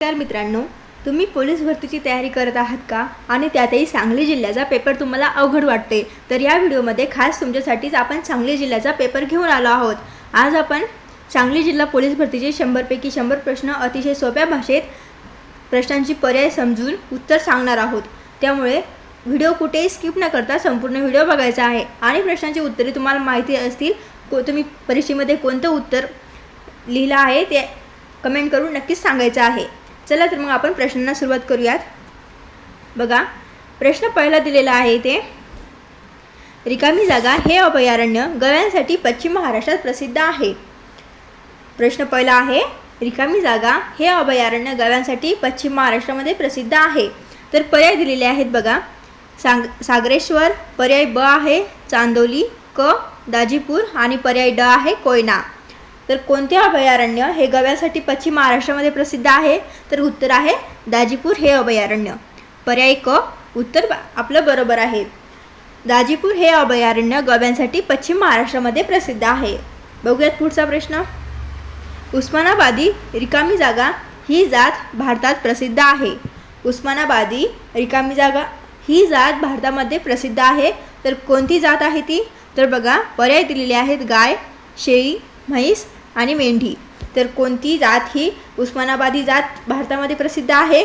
नमस्कार मित्रांनो, तुम्ही पोलीस भरतीची तयारी करत आहात का आणि त्यातही सांगली जिल्ह्याचा पेपर तुम्हाला अवघड वाटते तर या व्हिडिओमध्ये खास तुमच्यासाठीच आपण सांगली जिल्ह्याचा पेपर घेऊन आलो आहोत। आज आपण सांगली जिल्हा पोलीस भरतीचे 100 पैकी 100 प्रश्न अतिशय सोप्या भाषेत प्रश्नांची पर्याय समजून उत्तर सांगणार आहोत। त्यामुळे व्हिडिओ कुठेही स्किप न करता संपूर्ण व्हिडिओ बघायचा आहे आणि प्रश्नांची उत्तरे तुम्हाला माहिती असतील, तुम्ही परीक्षेमध्ये कोणतं उत्तर लिहिलं आहे ते कमेंट करून नक्कीच सांगायचं आहे। चला तर मग आपण प्रश्नांना सुरुवात करूयात। बघा, प्रश्न पहिला दिलेला आहे ते रिकामी जागा हे अभयारण्य गव्यांसाठी पश्चिम महाराष्ट्रात प्रसिद्ध आहे। प्रश्न पहिला आहे रिकामी जागा हे अभयारण्य गव्यांसाठी पश्चिम महाराष्ट्रामध्ये प्रसिद्ध आहे। तर पर्याय दिलेले आहेत बघा, सागरेश्वर, पर्याय ब आहे चांदोली, क दाजीपूर आणि पर्याय ड आहे कोयना। तर कोणते अभयारण्य हे गव्यासाठी पश्चिम महाराष्ट्रामध्ये प्रसिद्ध आहे? तर उत्तर आहे दाजीपूर हे अभयारण्य। पर्याय क उत्तर आपलं बरोबर आहे। दाजीपूर हे अभयारण्य गव्यांसाठी पश्चिम महाराष्ट्रामध्ये प्रसिद्ध आहे। बघूयात पुढचा प्रश्न। उस्मानाबादी रिकामी जागा ही जात भारतात प्रसिद्ध आहे। उस्मानाबादी रिकामी जागा ही जात भारतामध्ये प्रसिद्ध आहे। तर कोणती जात आहे ती? तर बघा, पर्याय दिलेले आहेत गाय, शेळी, म्हैस आणि मेंढी। तर कोणती जात ही उस्मानाबादी जात भारतामध्ये प्रसिद्ध आहे?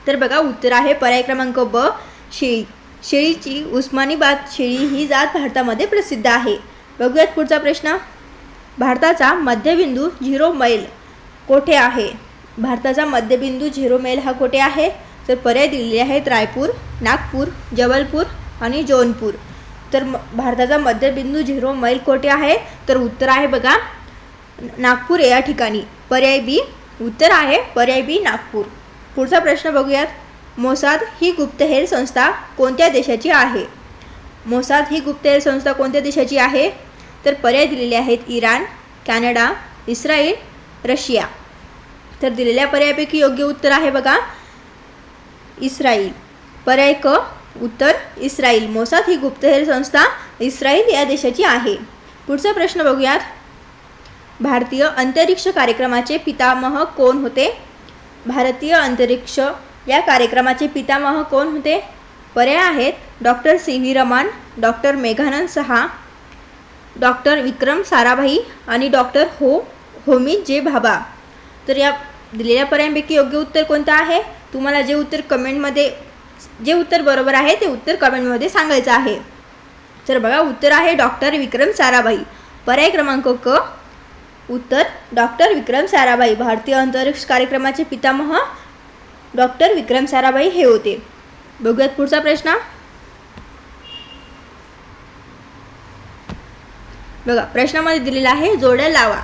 तर बघा, उत्तर आहे पर्याय क्रमांक ब शेळी। शेळीची उस्मानाबाद शेळी ही जात भारतामध्ये प्रसिद्ध आहे। बघूयात पुढचा प्रश्न। भारताचा मध्यबिंदू 0 मैल कोठे आहे? भारताचा मध्यबिंदू 0 मैल हा कोठे आहे? तर पर्याय दिलेले आहेत रायपूर, नागपूर, जबलपूर आणि जौनपूर। तर भारताचा मध्यबिंदू 0 मैल कोठे आहे? तर उत्तर आहे बघा नागपूर या ठिकाणी। पर्याय बी उत्तर आहे पर्याय बी नागपूर। पुढचा प्रश्न बघूयात। मोसाद ही गुप्तहेर संस्था कोणत्या देशाची आहे? मोसाद ही गुप्तहेर संस्था कोणत्या देशाची आहे? तर पर्याय दिलेले आहेत इराण, कॅनडा, इस्रायल, रशिया। तर दिलेल्या पर्यायापैकी योग्य उत्तर आहे बघा इस्रायल। पर्याय क उत्तर इस्रायल। मोसाद ही गुप्तहेर संस्था इस्रायल या देशाची आहे। पुढचा प्रश्न बघूयात। भारतीय अंतरिक्ष कार्यक्रमाचे पितामह कोण होते? भारतीय अंतरिक्ष या कार्यक्रमाचे पितामह कोण होते? पर्याय आहेत डॉक्टर सी.व्ही. रमन, डॉक्टर मेघानंद सहा, डॉक्टर विक्रम साराभाई आणि डॉक्टर होमी जे भाभा। तर या दिलेल्या पर्यायांपैकी योग्य उत्तर कोणतं आहे? तुम्हाला जे उत्तर बरोबर आहे ते उत्तर कमेंटमध्ये सांगायचं आहे। तर बघा, उत्तर आहे डॉक्टर विक्रम साराभाई। पर्याय क्रमांक क उत्तर डॉक्टर विक्रम साराभाई। भारतीय अंतरिक्ष कार्यक्रमाचे पितामह डॉक्टर विक्रम साराभाई हे होते। बघूयात पुढचा प्रश्न। बघा, प्रश्नामध्ये दिलेला आहे जोड्या लावा।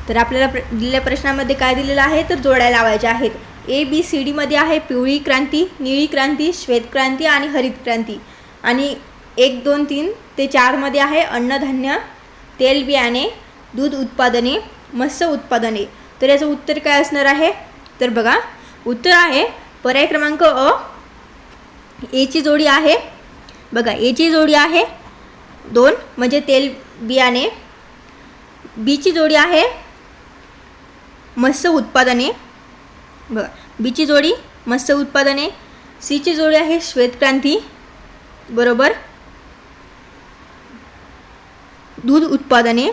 तर आपल्याला दिलेल्या प्रश्नामध्ये काय दिलेलं आहे? तर जोड्या लावायच्या आहेत। ABCD मध्ये आहे पिवळी क्रांती, निळी क्रांती, श्वेत क्रांती आणि हरित क्रांती। आणि 1, 2, 3 ते 4 मध्ये आहे अन्नधान्य, तेलबियाणे, दूध उत्पादने, मत्स्य उत्पादने। तर याचं उत्तर काय असणार आहे? तर बघा, उत्तर आहे पर्याय क्रमांक अ ए ची जोडी आहे। बघा, ए ची जोडी आहे 2 म्हणजे तेलबियाणे, बी ची जोडी आहे मत्स्य उत्पादने, बघा बी ची जोडी मत्स्य उत्पादने, सी ची जोडी आहे श्वेत क्रांती बरोबर दूध उत्पादने,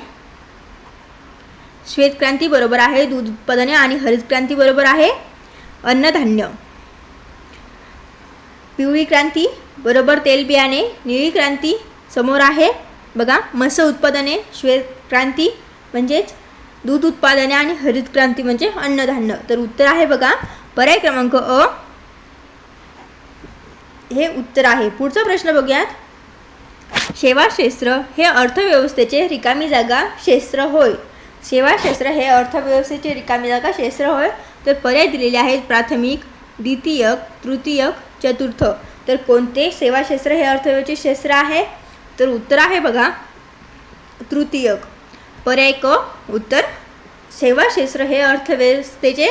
श्वेत क्रांती बरोबर आहे दूध उत्पादने आणि हरित क्रांती बरोबर आहे अन्नधान्य। पिवळी क्रांती बरोबर तेलबियाणे, निळी क्रांती समोर आहे बघा मत्स्य उत्पादने, श्वेत क्रांती म्हणजेच दूध उत्पादने आणि हरित क्रांती म्हणजे अन्नधान्य। तर उत्तर आहे बघा पर्याय क्रमांक अ हे उत्तर आहे। पुढचा प्रश्न बघूयात। सेवा क्षेत्र हे अर्थव्यवस्थेचे रिकामी जागा क्षेत्र होय। सेवा क्षेत्र हे अर्थव्यवस्थेचे रिकामी जागा क्षेत्र होय। तर पर्याय दिलेले आहेत प्राथमिक, द्वितीयक, तृतीयक, चतुर्थ। तर कोणते सेवा क्षेत्र हे अर्थव्यवस्थेचे क्षेत्र आहे? तर उत्तर आहे बघा तृतीयक। पर्याय क उत्तर सेवा क्षेत्र हे अर्थव्यवस्थेचे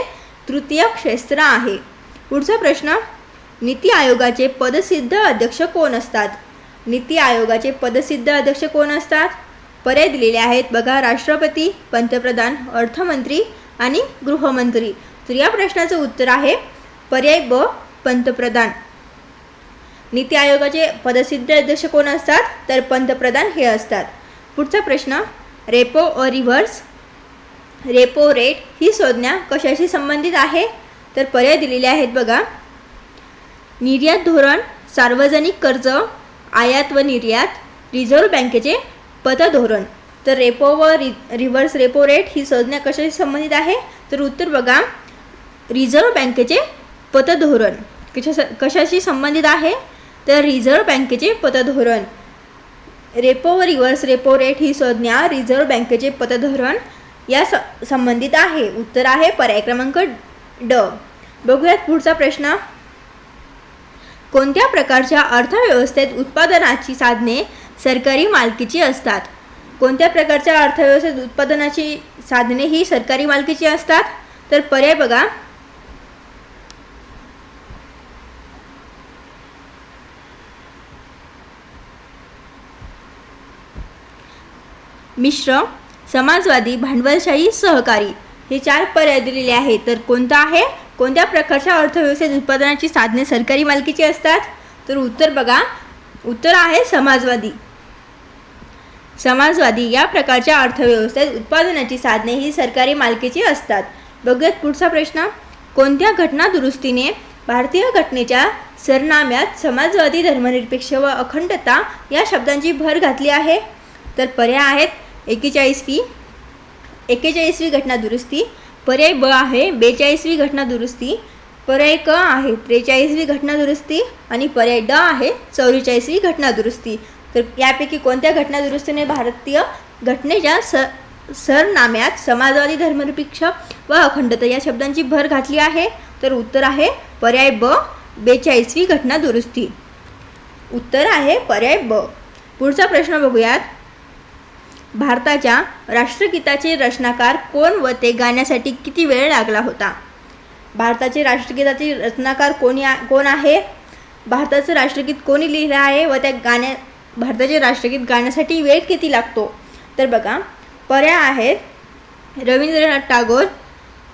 तृतीयक क्षेत्र आहे। पुढचा प्रश्न। नीती आयोगाचे पदसिद्ध अध्यक्ष कोण असतात? नीती आयोगाचे पदसिद्ध अध्यक्ष कोण असतात? पर्याय दिलेले आहेत बघा राष्ट्रपती, पंतप्रधान, अर्थमंत्री आणि गृहमंत्री। तर या प्रश्नाचं उत्तर आहे पर्याय ब पंतप्रधान. नीती आयोगाचे पदसिद्ध अध्यक्ष कोण असतात? तर पंतप्रधान हे असतात. पुढचा प्रश्न, रेपो व रिव्हर्स रेपो रेट ही संज्ञा कशाशी संबंधित आहे? तर पर्याय दिलेले आहेत बघा. निर्यात धोरण, सार्वजनिक कर्ज, आयात व निर्यात, रिझर्व्ह बँकेचे पतधोरण. तर रेपो व रिव्हर्स रेपो रेट ही संज्ञा कशाशी संबंधित आहे? तर उत्तर बघा, रिझर्व्ह बँकेचे पतधोरण. कशाशी संबंधित आहे? तर रिझर्व्ह बँकेचे पतधोरण. रेपो व रिव्हर्स रेपो रेट ही संज्ञा रिझर्व्ह बँकेचे पतधोरण या संबंधित आहे. उत्तर आहे पर्याय क्रमांक ड. बघूयात पुढचा प्रश्न. कोणत्या प्रकारच्या अर्थव्यवस्थेत उत्पादनाची साधने सरकारी मालकीची असतात? कोणत्या प्रकारच्या अर्थव्यवस्थेत उत्पादनाची साधने ही सरकारी मालकीची असतात? तर पर्याय बघा, मिश्र, समाजवादी, भांडवलशाही, सहकारी हे 4 पर्याय दिलेले आहेत. तर कोणता आहे? कोणत्या प्रकारच्या अर्थव्यवस्थेत उत्पादनाची साधने सरकारी मालकीची असतात? तर उत्तर बघा, उत्तर आहे समाजवादी. समाजवादी या प्रकारच्या अर्थव्यवस्थेत उत्पादनाची साधने ही सरकारी मालकीची असतात. बघूयात पुढचा प्रश्न. कोणत्या घटना दुरुस्तीने भारतीय घटनेच्या सरनाम्यात समाजवादी, धर्मनिरपेक्ष व अखंडता या शब्दांची भर घातली आहे? तर पर्याय आहेत 41वी घटना दुरुस्ती, पर्याय ब आहे 42वी घटना दुरुस्ती, पर्याय क आहे 43वी घटना दुरुस्ती आणि पर्याय ड आहे 44वी घटना दुरुस्ती. तर यापैकी कोणत्या घटना दुरुस्तीने भारतीय घटनेच्या सरनाम्यात समाजवादी, धर्मनिरपेक्ष व अखंडता या शब्दांची भर घातली आहे? तर उत्तर आहे पर्याय ब 42वी घटना दुरुस्ती. उत्तर आहे पर्याय ब. पुढचा प्रश्न बघूयात. भारताच्या राष्ट्रगीताचे रचनाकार कोण व ते गाण्यासाठी किती वेळ लागला होता? भारताचे राष्ट्रगीताचे रचनाकार कोण आहे? भारताचं राष्ट्रगीत कोणी लिहिलं आहे व त्या भारताचे राष्ट्रगीत गाण्यासाठी वेळ किती लागतो? तर बघा, पर्याय आहेत रवींद्रनाथ टागोर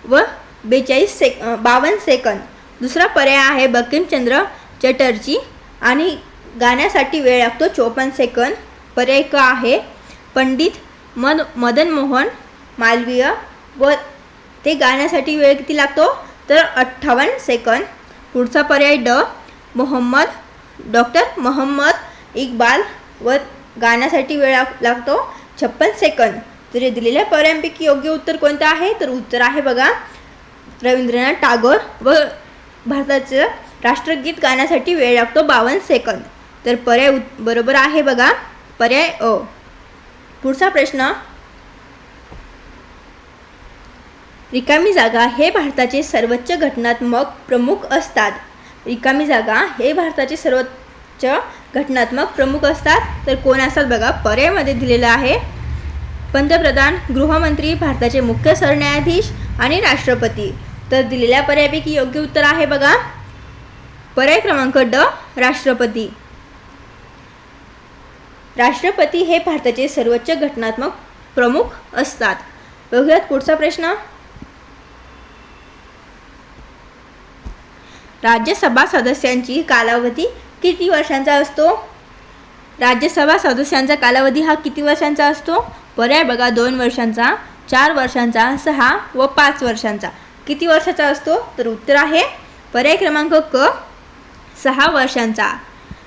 व 52 सेकंद. दुसरा पर्याय आहे बंकिमचंद्र चटर्जी आणि गाण्यासाठी वेळ लागतो 54 सेकंद. पर्याय क आहे पंडित मदन मोहन मालवीय व ते गाण्यासाठी वेळ किती लागतो? तर 58 सेकंद. पुढचा पर्याय ड डॉक्टर मोहम्मद इक्बाल व गाण्यासाठी वेळ लागतो 56 सेकंद. तर हे दिलेल्या पर्यायांपैकी योग्य उत्तर कोणतं आहे? तर उत्तर आहे बघा रवींद्रनाथ टागोर व भारताचं राष्ट्रगीत गाण्यासाठी वेळ लागतो 52 सेकंद. तर पर्याय बरोबर आहे बघा पर्याय अ. पुढचा प्रश्न. रिकामी जागा हे भारताचे सर्वोच्च घटनात्मक प्रमुख असतात. रिकामी जागा हे भारताचे सर्वोच्च घटनात्मक प्रमुख असतात. तर कोण असतात बघा, पर्यायामध्ये दिलेलं आहे पंतप्रधान, गृहमंत्री, भारताचे मुख्य सरन्यायाधीश आणि राष्ट्रपती. तर दिलेल्या पर्यायापैकी योग्य उत्तर आहे बघा पर्याय क्रमांक ड राष्ट्रपती. राष्ट्रपती हे भारताचे सर्वोच्च घटनात्मक प्रमुख असतात. बघूयात पुढचा प्रश्न. राज्यसभा सदस्यांची कालावधी किती वर्षांचा असतो? राज्यसभा सदस्यांचा कालावधी हा किती वर्षांचा असतो? पर्याय बघा 2 वर्षांचा, 4 वर्षांचा, 6 व 5 वर्षांचा. किती वर्षाचा असतो? तर उत्तर आहे पर्याय क्रमांक क 6 वर्षांचा.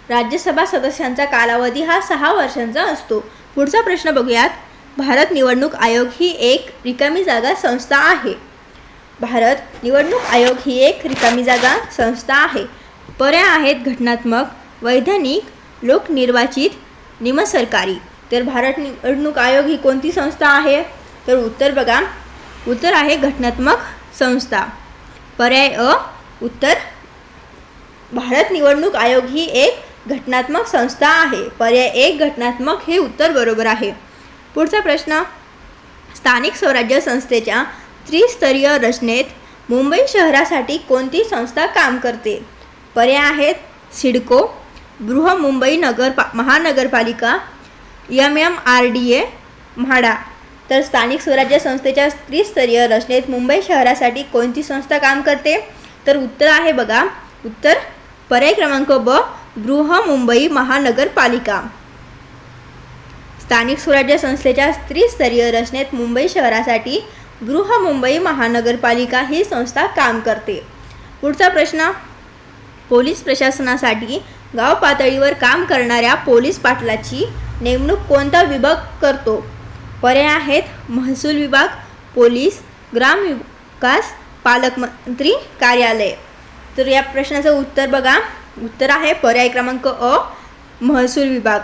राज्यसभा सदस्यांचा कालावधी हा 6 वर्षांचा असतो. पुढचा प्रश्न बघूयात. भारत निवडणूक आयोग ही एक रिकामी जागा संस्था आहे. भारत निवडणूक आयोग ही एक रिकामी जागा संस्था आहे. पर्याय आहेत घटनात्मक, वैधानिक, लोकनिर्वाचित, निमसरकारी. तर भारत निवडणूक आयोग ही कोणती संस्था आहे? तर उत्तर बघा, उत्तर आहे घटनात्मक संस्था. पर्याय अ उत्तर भारत निवडणूक आयोग ही एक घटनात्मक संस्था आहे. पर्याय 1 घटनात्मक हे उत्तर बरोबर आहे. पुढचा प्रश्न. स्थानिक स्वराज्य संस्थेच्या त्रिस्तरीय रचनेत मुंबई शहरासाठी कोणती संस्था काम करते? पर्याय आहेत सिडको, बृहन्मुंबई महानगरपालिका, MMRDA, म्हाडा. तर स्थानिक स्वराज्य संस्थेच्या त्रिस्तरीय रचनेत मुंबई शहरासाठी कोणती संस्था काम करते? तर उत्तर आहे बघा, उत्तर पर्याय क्रमांक ब, बृहन्मुंबई महानगरपालिका. स्थानिक स्वराज्य संस्थेच्या त्रिस्तरीय रचनेत मुंबई शहरासाठी बृहन्मुंबई महानगरपालिका ही संस्था काम करते. पुढचा प्रश्न, पोलीस प्रशासनासाठी गाव पातळीवर काम करणाऱ्या पोलीस पाटलाची नेमणूक कोणता विभाग करतो? पर्याय आहेत महसूल विभाग, पोलीस, ग्रामविकास, पालकमंत्री कार्यालय. तर या प्रश्नाचं उत्तर बघा, उत्तर आहे पर्याय क्रमांक अ, महसूल विभाग.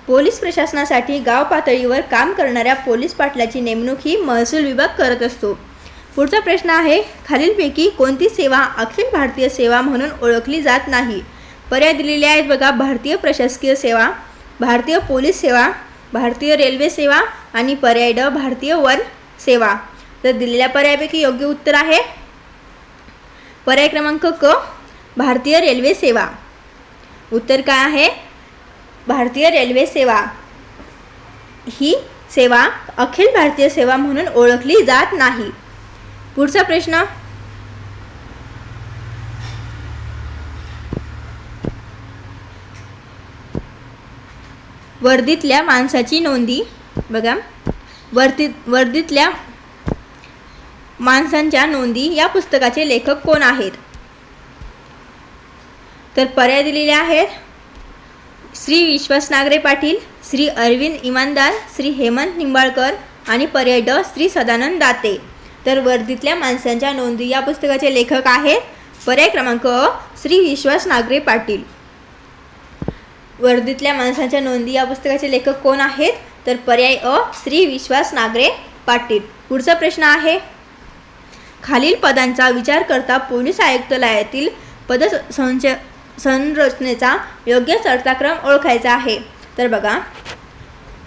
पोलीस प्रशासनासाठी गाव पातळीवर काम करणाऱ्या पोलीस पाटलाची नेमणूक ही महसूल विभाग करत असतो. पुढचा प्रश्न आहे, खालीलपैकी कोणती सेवा अखिल भारतीय सेवा म्हणून ओळखली जात नाही? पर्याय दिलेले आहेत बघा, भारतीय प्रशासकीय सेवा, भारतीय पोलीस सेवा, भारतीय रेल्वे सेवा आणि पर्याय ड, भारतीय वन सेवा. तर दिलेल्या पर्यायापैकी योग्य उत्तर आहे पर्याय क्रमांक क, भारतीय रेल्वे सेवा. उत्तर काय आहे? भारतीय रेल्वे सेवा ही सेवा अखिल भारतीय सेवा म्हणून ओळखली जात नाही. पुढचा प्रश्न, वर्दीतल्या माणसाची नोंदी बघा, वर्दीतल्या माणसांच्या नोंदी या पुस्तकाचे लेखक कोण आहेत? तर पर्याय दिलेले आहेत श्री विश्वास नागरे पाटील, श्री अरविंद इमानदार, श्री हेमंत निंबाळकर आणि पर्याय ड, श्री सदानंद दाते. तर वर्दीतल्या माणसांच्या नोंदी या पुस्तकाचे लेखक आहेत पर्याय क्रमांक अ, श्री विश्वास नागरे पाटील. वर्दीतल्या माणसांच्या नोंदी या पुस्तकाचे लेखक कोण आहेत? तर पर्याय अ, श्री विश्वास नागरे पाटील. पुढचा प्रश्न आहे, खालील पदांचा विचार करता पोलीस आयुक्तालयातील संरचनेचा योग्य चढता क्रम ओळखायचा आहे. तर बघा,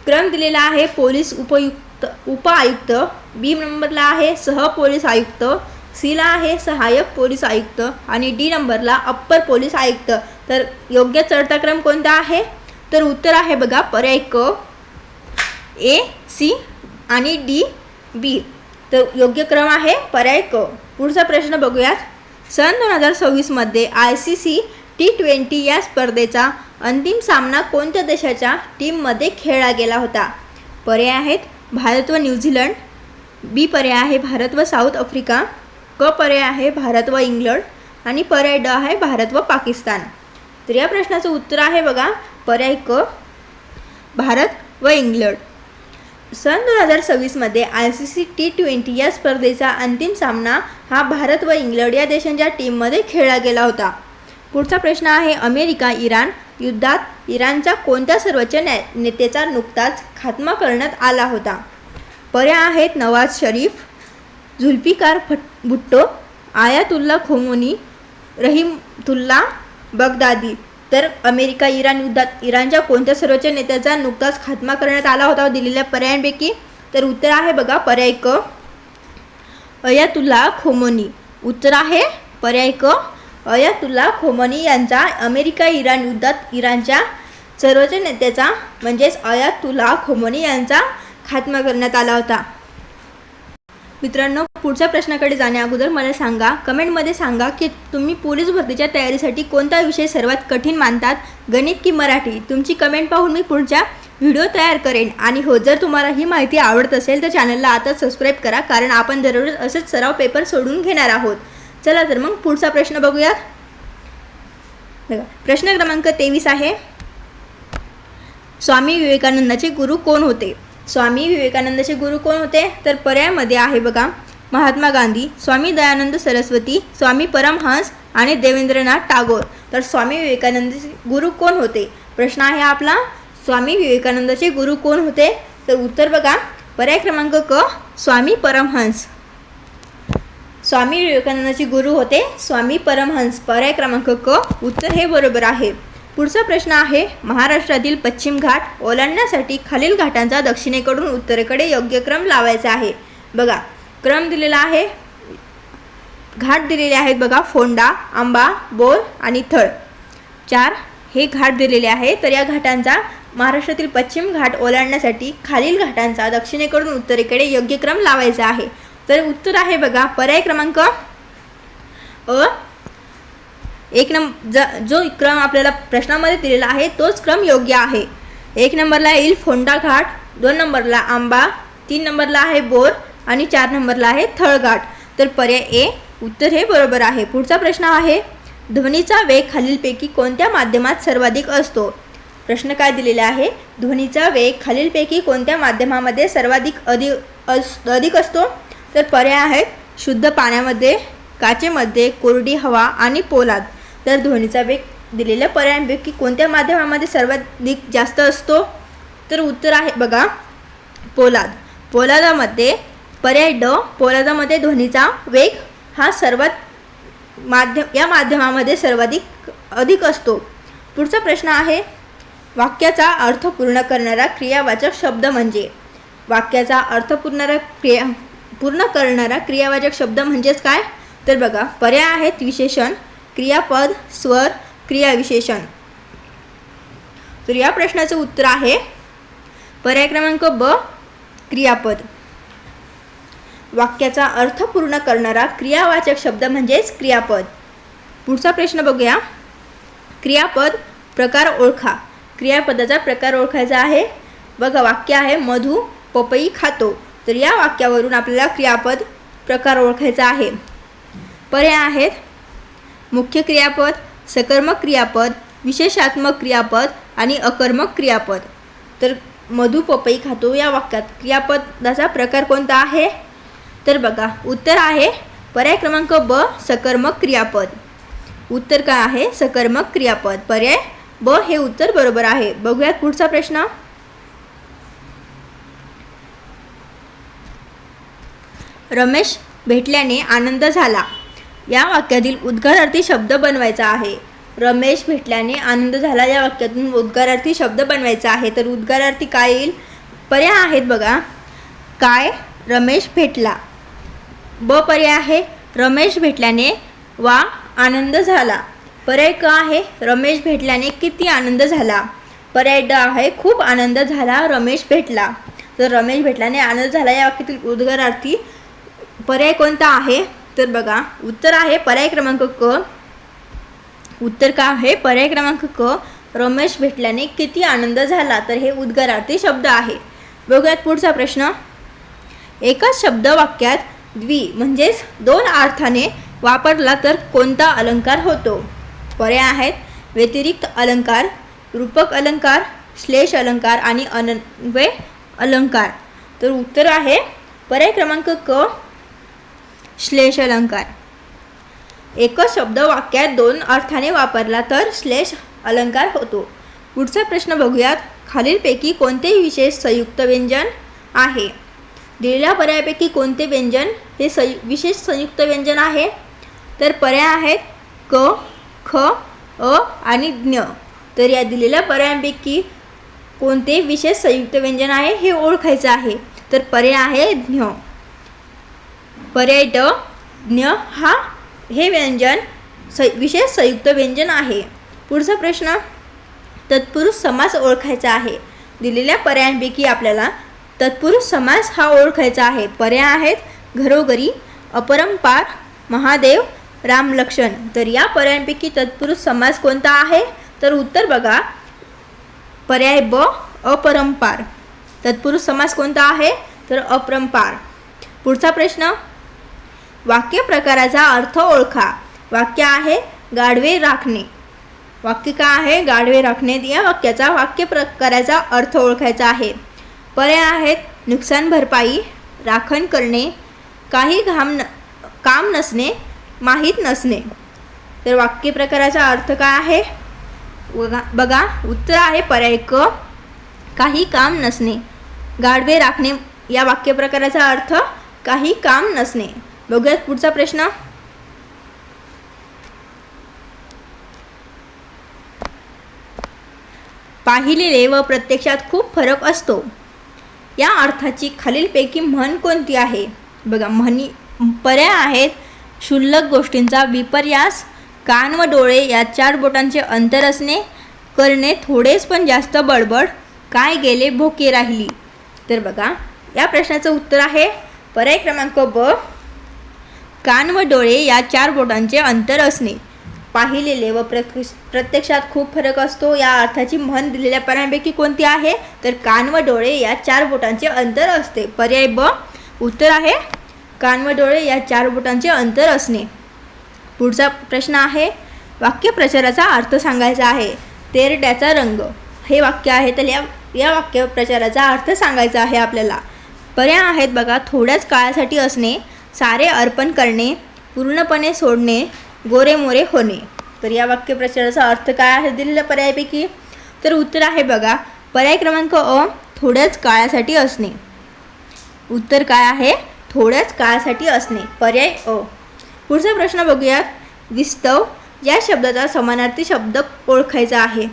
क्रम दिलेला आहे पोलीस उप आयुक्त, बी नंबरला आहे सह पोलीस आयुक्त, सी ला आहे सहाय्यक पोलीस आयुक्त आणि डी नंबरला अप्पर पोलीस आयुक्त. तर योग्य चढता क्रम कोणता आहे? तर उत्तर आहे बघा पर्याय क, ए, सी आणि डी, बी. तर योग्य क्रम आहे पर्याय क. पुढचा प्रश्न बघूयात. सन 2026 मध्ये ICC T20 या स्पर्धेचा अंतिम सामना कोणत्या देशाच्या टीममध्ये खेळला गेला होता? पर्याय आहेत भारत व न्यूझीलंड, बी पर्याय आहे भारत व साऊथ आफ्रिका, क पर्याय आहे भारत व इंग्लंड आणि पर्याय ड आहे भारत व पाकिस्तान. तर या प्रश्नाचं उत्तर आहे बघा पर्याय क, भारत व इंग्लंड. सन 2026 मध्ये ICC T20 या स्पर्धेचा अंतिम सामना हा भारत व इंग्लंड या देशांच्या टीममध्ये खेळला गेला होता. पुढचा प्रश्न आहे, अमेरिका इराण युद्धात इराणच्या कोणत्या सर्वोच्च नेत्याचा नुकताच खात्मा करण्यात आला होता? पर्याय आहेत Nawaz Sharif, Zulfikar Bhutto, Ayatollah Khomeini, Rahimtulla Baghdadi. तर अमेरिका इराण युद्धात इराणच्या कोणत्या सर्वोच्च नेत्याचा नुकताच खात्मा करण्यात आला होता दिलेल्या पर्यायांपैकी? तर उत्तर आहे बघा पर्याय क, अयातुल्ला खोमेनी. उत्तर आहे पर्याय क, अयातुल्ला खोमेनी यांचा अमेरिका इराण युद्धात इराणच्या सर्वोच्च नेत्याचा म्हणजेच अयातुल्ला खोमेनी यांचा खात्मा करण्यात आला होता. मित्रांनो, पुढच्या प्रश्नाकडे जाण्या अगोदर मला सांगा, कमेंटमध्ये सांगा की तुम्ही पोलीस भरतीच्या तयारीसाठी कोणता विषय सर्वात कठीण मानतात, गणित की मराठी? तुमची कमेंट पाहून मी पुढच्या व्हिडिओ तयार करेन. आणि हो, जर तुम्हाला ही माहिती आवडत असेल तर चॅनलला आता सबस्क्राईब करा, कारण आपण दररोज असेच सराव पेपर सोडून घेणार आहोत. चला तर मग पुढचा प्रश्न बघूयात. बघा, प्रश्न क्रमांक 23 आहे, स्वामी विवेकानंदाचे गुरु कोण होते? स्वामी विवेकानंदाचे गुरु कोण होते? तर पर्यायामध्ये आहे बघा महात्मा गांधी, स्वामी दयानंद सरस्वती, स्वामी परमहंस आणि देवेंद्रनाथ टागोर. तर स्वामी विवेकानंदाचे गुरु कोण होते? प्रश्न आहे आपला, स्वामी विवेकानंदाचे गुरु कोण होते? तर उत्तर बघा पर्याय क्रमांक क, स्वामी परमहंस. स्वामी विवेकानंदाचे गुरु होते स्वामी परमहंस. पर्याय क्रमांक क, उत्तर हे बरोबर आहे. पुढचा प्रश्न आहे, महाराष्ट्रातील पश्चिम घाट ओलांडण्यासाठी खालील घाटांचा दक्षिणेकडून उत्तरेकडे योग्य क्रम लावायचा आहे. बघा, क्रम दिलेला आहे, घाट दिलेले आहेत बघा, फोंडा, आंबा, बोर आणि थळ. 4 हे घाट दिलेले आहे. तर या घाटांचा महाराष्ट्रातील पश्चिम घाट ओलांडण्यासाठी खालील घाटांचा दक्षिणेकडून उत्तरेकडे योग्य क्रम लावायचा आहे. तर उत्तर आहे बघा पर्याय क्रमांक अ. जो क्रम आपल्याला प्रश्नामध्ये दिलेला आहे तोच क्रम योग्य आहे. 1 नंबरला येईल फोंडा घाट, 2 नंबरला आंबा, 3 नंबरला आहे बोर आणि 4 नंबरला आहे थळघाट. तर पर्याय ए उत्तर हे बरोबर आहे. पुढचा प्रश्न आहे ध्वनीचा वेग खालीलपैकी कोणत्या माध्यमात सर्वाधिक असतो. प्रश्न काय दिलेला आहे, ध्वनीचा वेग खालीलपैकी कोणत्या माध्यमामध्ये सर्वाधिक अधिक असतो. तर पर्याय आहेत शुद्ध पाण्यामध्ये, काचेमध्ये, कोरडी हवा आणि पोलाद. तर ध्वनीचा वेग दिलेल्या पर्यायांपैकी कोणत्या माध्यमामध्ये सर्वाधिक जास्त असतो. तर उत्तर आहे बघा पोलाद. पोलादामध्ये पर्याय ड, पोलादामध्ये ध्वनीचा वेग हा या माध्यमामध्ये सर्वाधिक अधिक असतो. पुढचा प्रश्न आहे वाक्याचा अर्थ पूर्ण करणारा क्रियावाचक शब्द म्हणजे. वाक्याचा अर्थ पूर्ण करणारा क्रियावाचक शब्द म्हणजेच काय. तर बघा पर्याय आहेत विशेषण, क्रियापद, स्वर, क्रियाविशेषण. तर या प्रश्नाचं उत्तर आहे पर्याय क्रमांक ब क्रियापद. वाक्याचा अर्थ पूर्ण करणारा क्रियावाचक शब्द म्हणजेच क्रियापद. पुढचा प्रश्न बघूया. क्रियापद प्रकार ओळखा. क्रियापदाचा प्रकार ओळखायचा आहे. बघा वाक्य आहे मधु पपई खातो. तर या वाक्यावरून आपल्याला क्रियापद प्रकार ओळखायचा आहे. पर्याय आहेत मुख्य क्रियापद, सकर्मक क्रियापद, विशेषात्मक क्रियापद आणि अकर्मक क्रियापद. तर मधु पपई खातो या वाक्यात क्रियापदाचा प्रकार कोणता आहे. तर बघा उत्तर आहे पर्याय क्रमांक ब सकर्मक क्रियापद. उत्तर काय आहे सकर्मक क्रियापद. पर्याय ब हे उत्तर बरोबर आहे. बघूयात पुढचा प्रश्न. रमेश भेटल्याने आनंद झाला. या वाक्यातील उद्गारार्थी शब्द बनवायचा आहे. रमेश भेटल्याने आनंद झाला या वाक्यातून उद्गारार्थी शब्द बनवायचा आहे. तर उद्गारार्थी काय येईल. पर्याय आहेत बघा काय रमेश भेटला. ब पर्याय आहे रमेश भेटल्याने वा आनंद झाला. पर्याय क आहे रमेश भेटल्याने किती आनंद झाला. पर्याय ड आहे खूप आनंद झाला रमेश भेटला. तर रमेश भेटल्याने आनंद झाला या वाक्यातील उद्गारार्थी पर्याय कोणता आहे. तर बघा उत्तर आहे पर्याय क्रमांक क. उत्तर का आहे पर्याय क्रमांक क रमेश भेटल्याने किती आनंद झाला. तर हे उद्गारार्थी शब्द आहे. बघूयात पुढचा प्रश्न. एकच शब्द वाक्यात द्वि म्हणजेच 2 अर्थाने वापरला तर कोणता अलंकार होतो. पर्याय आहेत व्यतिरिक्त अलंकार, रूपक अलंकार, श्लेष अलंकार आणि अन्वय अलंकार. तर उत्तर आहे पर्याय क्रमांक क श्लेष अलंकार. एकच शब्द वाक्यात 2 अर्थाने वापरला तर श्लेष अलंकार होतो. पुढचा प्रश्न बघूयात. खालीलपैकी कोणते विशेष संयुक्त व्यंजन आहे. दिलेल्या पर्यायापैकी कोणते व्यंजन हे विशेष संयुक्त व्यंजन आहे. तर पर्याय आहेत क, ख, अ आणि ज्ञ. तर या दिलेल्या पर्यायांपैकी कोणते विशेष संयुक्त व्यंजन आहे हे ओळखायचं आहे. तर पर्याय आहे ज्ञ. पर्याय ड ज्ञ हे व्यंजन विशेष संयुक्त व्यंजन आहे. पुढचा प्रश्न. तत्पुरुष समास ओळखायचा आहे. दिलेल्या पर्यायांपैकी आपल्याला तत्पुरुष समास हा ओळखायचा आहे. पर्याय आहेत घरोघरी, अपरंपार, महादेव, राम लक्ष्मण. तर या पर्यायांपैकी तत्पुरुष समास कोणता आहे. तर उत्तर बघा पर्याय ब अपरंपार. तत्पुरुष समास कोणता आहे तर अपरंपार. पुढचा प्रश्न. वाक्य प्रकाराचा अर्थ ओळखा. वाक्य आहे गाढवे राखणे. वाक्य काय आहे गाढवे राखणे. या वाक्याचा वाक्य प्रकाराचा अर्थ ओळखायचा आहे. पर्याय आहेत नुकसान भरपाई, राखण करणे, काही काम नसणे, माहीत नसणे. तर वाक्य प्रकाराचा अर्थ काय आहे बघा उत्तर आहे पर्याय क काही काम नसणे. गाढवे राखणे या वाक्य प्रकाराचा अर्थ काही काम नसणे. बघूयात पुढचा प्रश्न. पाहिलेले व प्रत्यक्षात खूप फरक असतो. या अर्थाची खालीलपैकी म्हण कोणती आहे. बघा म्हणी पर्याय आहेत क्षुल्लक गोष्टींचा विपर्यास, कान व डोळे या 4 बोटांचे अंतर असणे, करणे थोडेच पण जास्त बडबड, काय गेले भोके राहिली. तर बघा या प्रश्नाचं उत्तर आहे पर्याय क्रमांक ब, कान व डोळे या 4 बोटांचे अंतर असणे. पाहिलेले व प्रत्यक्षात खूप फरक असतो या अर्थाची म्हण दिलेल्या पर्यायांपैकी कोणती आहे. तर कान व डोळे या 4 बोटांचे अंतर असते. पर्याय ब उत्तर आहे कान व डोळे या 4 बोटांचे अंतर असणे. पुढचा प्रश्न आहे वाक्यप्रचाराचा अर्थ सांगायचा आहे. तेरड्याचा रंग हे वाक्य आहे, तर या वाक्यप्रचाराचा अर्थ सांगायचा आहे आपल्याला. पर्याय आहेत बघा, थोड्याच काळासाठी असणे, सारे अर्पण करणे, पूर्णपणे सोडणे, गोरे मोरे होणे. तर या वाक्यप्रचाराचा अर्थ काय आहे दिलेल्या पर्यायापैकी. तर उत्तर आहे बघा पर्याय क्रमांक अ, थोड्याच काळासाठी असणे. उत्तर काय आहे थोड्याच काळासाठी असणे. पर्याय अ. पुढचा प्रश्न बघूयात. विस्तव या शब्दाचा समानार्थी शब्द ओळखायचा आहे.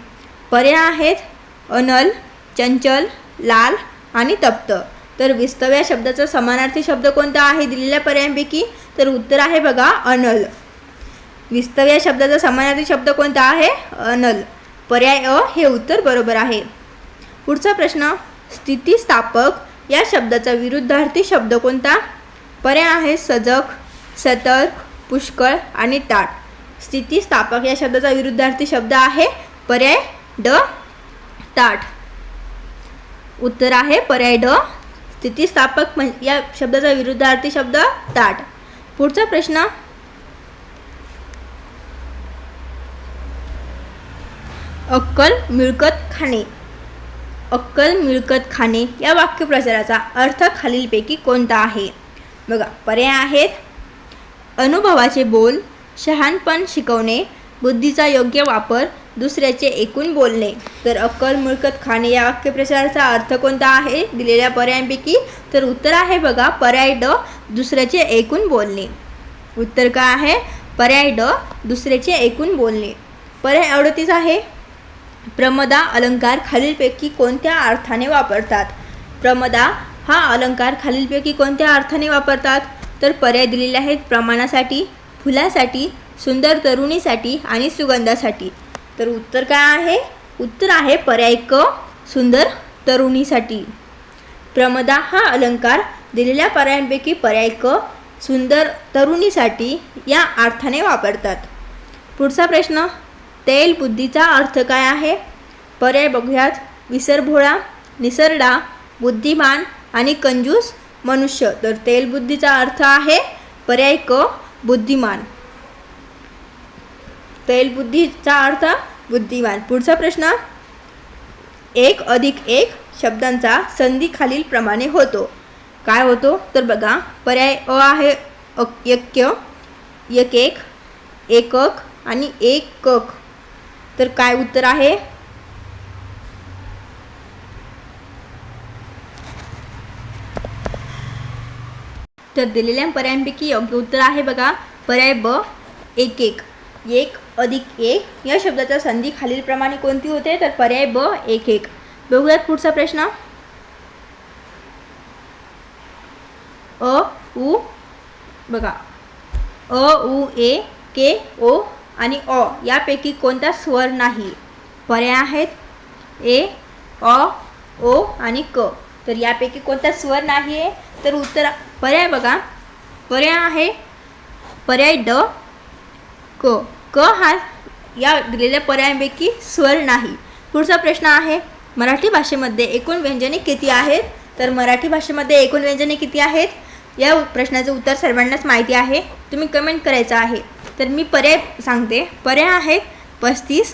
पर्याय आहेत अनल, चंचल, लाल आणि तप्त. तर विस्तव या शब्दाचा समानार्थी शब्द कोणता आहे दिलेल्या पर्यायांपैकी. तर उत्तर आहे बघा अनल. विस्तव या शब्दाचा समानार्थी शब्द कोणता आहे अनल. पर्याय अ हे उत्तर बरोबर आहे. पुढचा प्रश्न स्थितिस्थापक या शब्दाचा विरुद्धार्थी शब्द कोणता. पर्याय आहे सजग, सतर्क, पुष्कळ आणि ताठ. स्थितिस्थापक या शब्दाचा विरुद्धार्थी शब्द आहे पर्याय ड ताठ. उत्तर आहे पर्याय ड. स्थितिस्थापक या शब्दाचा विरुद्धार्थी शब्द ताठ. पुढचा प्रश्न अक्कल मिळकत खाणे. अक्कल मिळकत खाणे या वाक्यप्रचाराचा अर्थ खालीलपैकी कोणता आहे. बघा पर्याय आहेत अनुभवाचे बोल, शहाणपण शिकवणे, बुद्धीचा योग्य वापर, दुसऱ्याचे ऐकून बोलणे. तर अक्कल मिळकत खाणे या वाक्यप्रचाराचा अर्थ कोणता आहे दिलेल्या पर्यायांपैकी. तर उत्तर आहे बघा पर्याय ड, दुसऱ्याचे ऐकून बोलणे. उत्तर काय आहे पर्याय ड, दुसऱ्याचे ऐकून बोलणे. पर्याय 38 आहे प्रमदा अलंकार खालीलपैकी कोणत्या अर्थाने वापरतात. प्रमदा हा अलंकार खालीलपैकी कोणत्या अर्थाने वापरतात. तर पर्याय दिलेले आहेत प्रमाणासाठी, फुलासाठी, सुंदर तरुणीसाठी आणि सुगंधासाठी. तर उत्तर काय आहे उत्तर आहे पर्याय क, सुंदर तरुणीसाठी. प्रमदा हा अलंकार दिलेल्या पर्यायांपैकी पर्याय क, सुंदर तरुणीसाठी या अर्थाने वापरतात. पुढचा प्रश्न तैल बुद्धीचा अर्थ काय आहे. पर्याय बघूयात विसरभोळा, निसरडा, बुद्धिमान आणि कंजूस मनुष्य. तर तैल बुद्धीचा अर्थ आहे पर्याय क, बुद्धिमान. तैल बुद्धीचा अर्थ बुद्धिमान. पुढचा प्रश्न 1 अधिक 1 शब्दांचा संधी खालील प्रमाणे होतो. काय होतो तर बघा पर्याय अ आहे ऐक्य, एक, एकक आणि एकक. तर काय उत्तर आहे तर दिलेल्या पर्यायांपैकी योग्य उत्तर आहे बघा पर्याय ब, एक. 1 अधिक 1 या शब्दाचा संधी खालीलप्रमाणे कोणती होते. तर पर्याय ब, एक. बघूयात पुढचा प्रश्न अ उ. बघा अ उ ए के ओ आणि अ यापैकी कोणता स्वर नाही. पर्याय आहेत ए, अ, ओ आणि क. तर यापैकी कोणता स्वर नाही आहे. तर उत्तर पर्याय बघा पर्याय आहे पर्याय ड, क. क हा या दिलेल्या पर्यायांपैकी स्वर नाही. पुढचा प्रश्न आहे मराठी भाषेमध्ये एकूण व्यंजने किती आहेत. तर मराठी भाषेमध्ये एकूण व्यंजने किती आहेत या प्रश्नाचं उत्तर सर्वांनाच माहिती आहे. तुम्ही कमेंट करायचं आहे. तर मी पर्याय सांगते. पर्याय आहेत 35,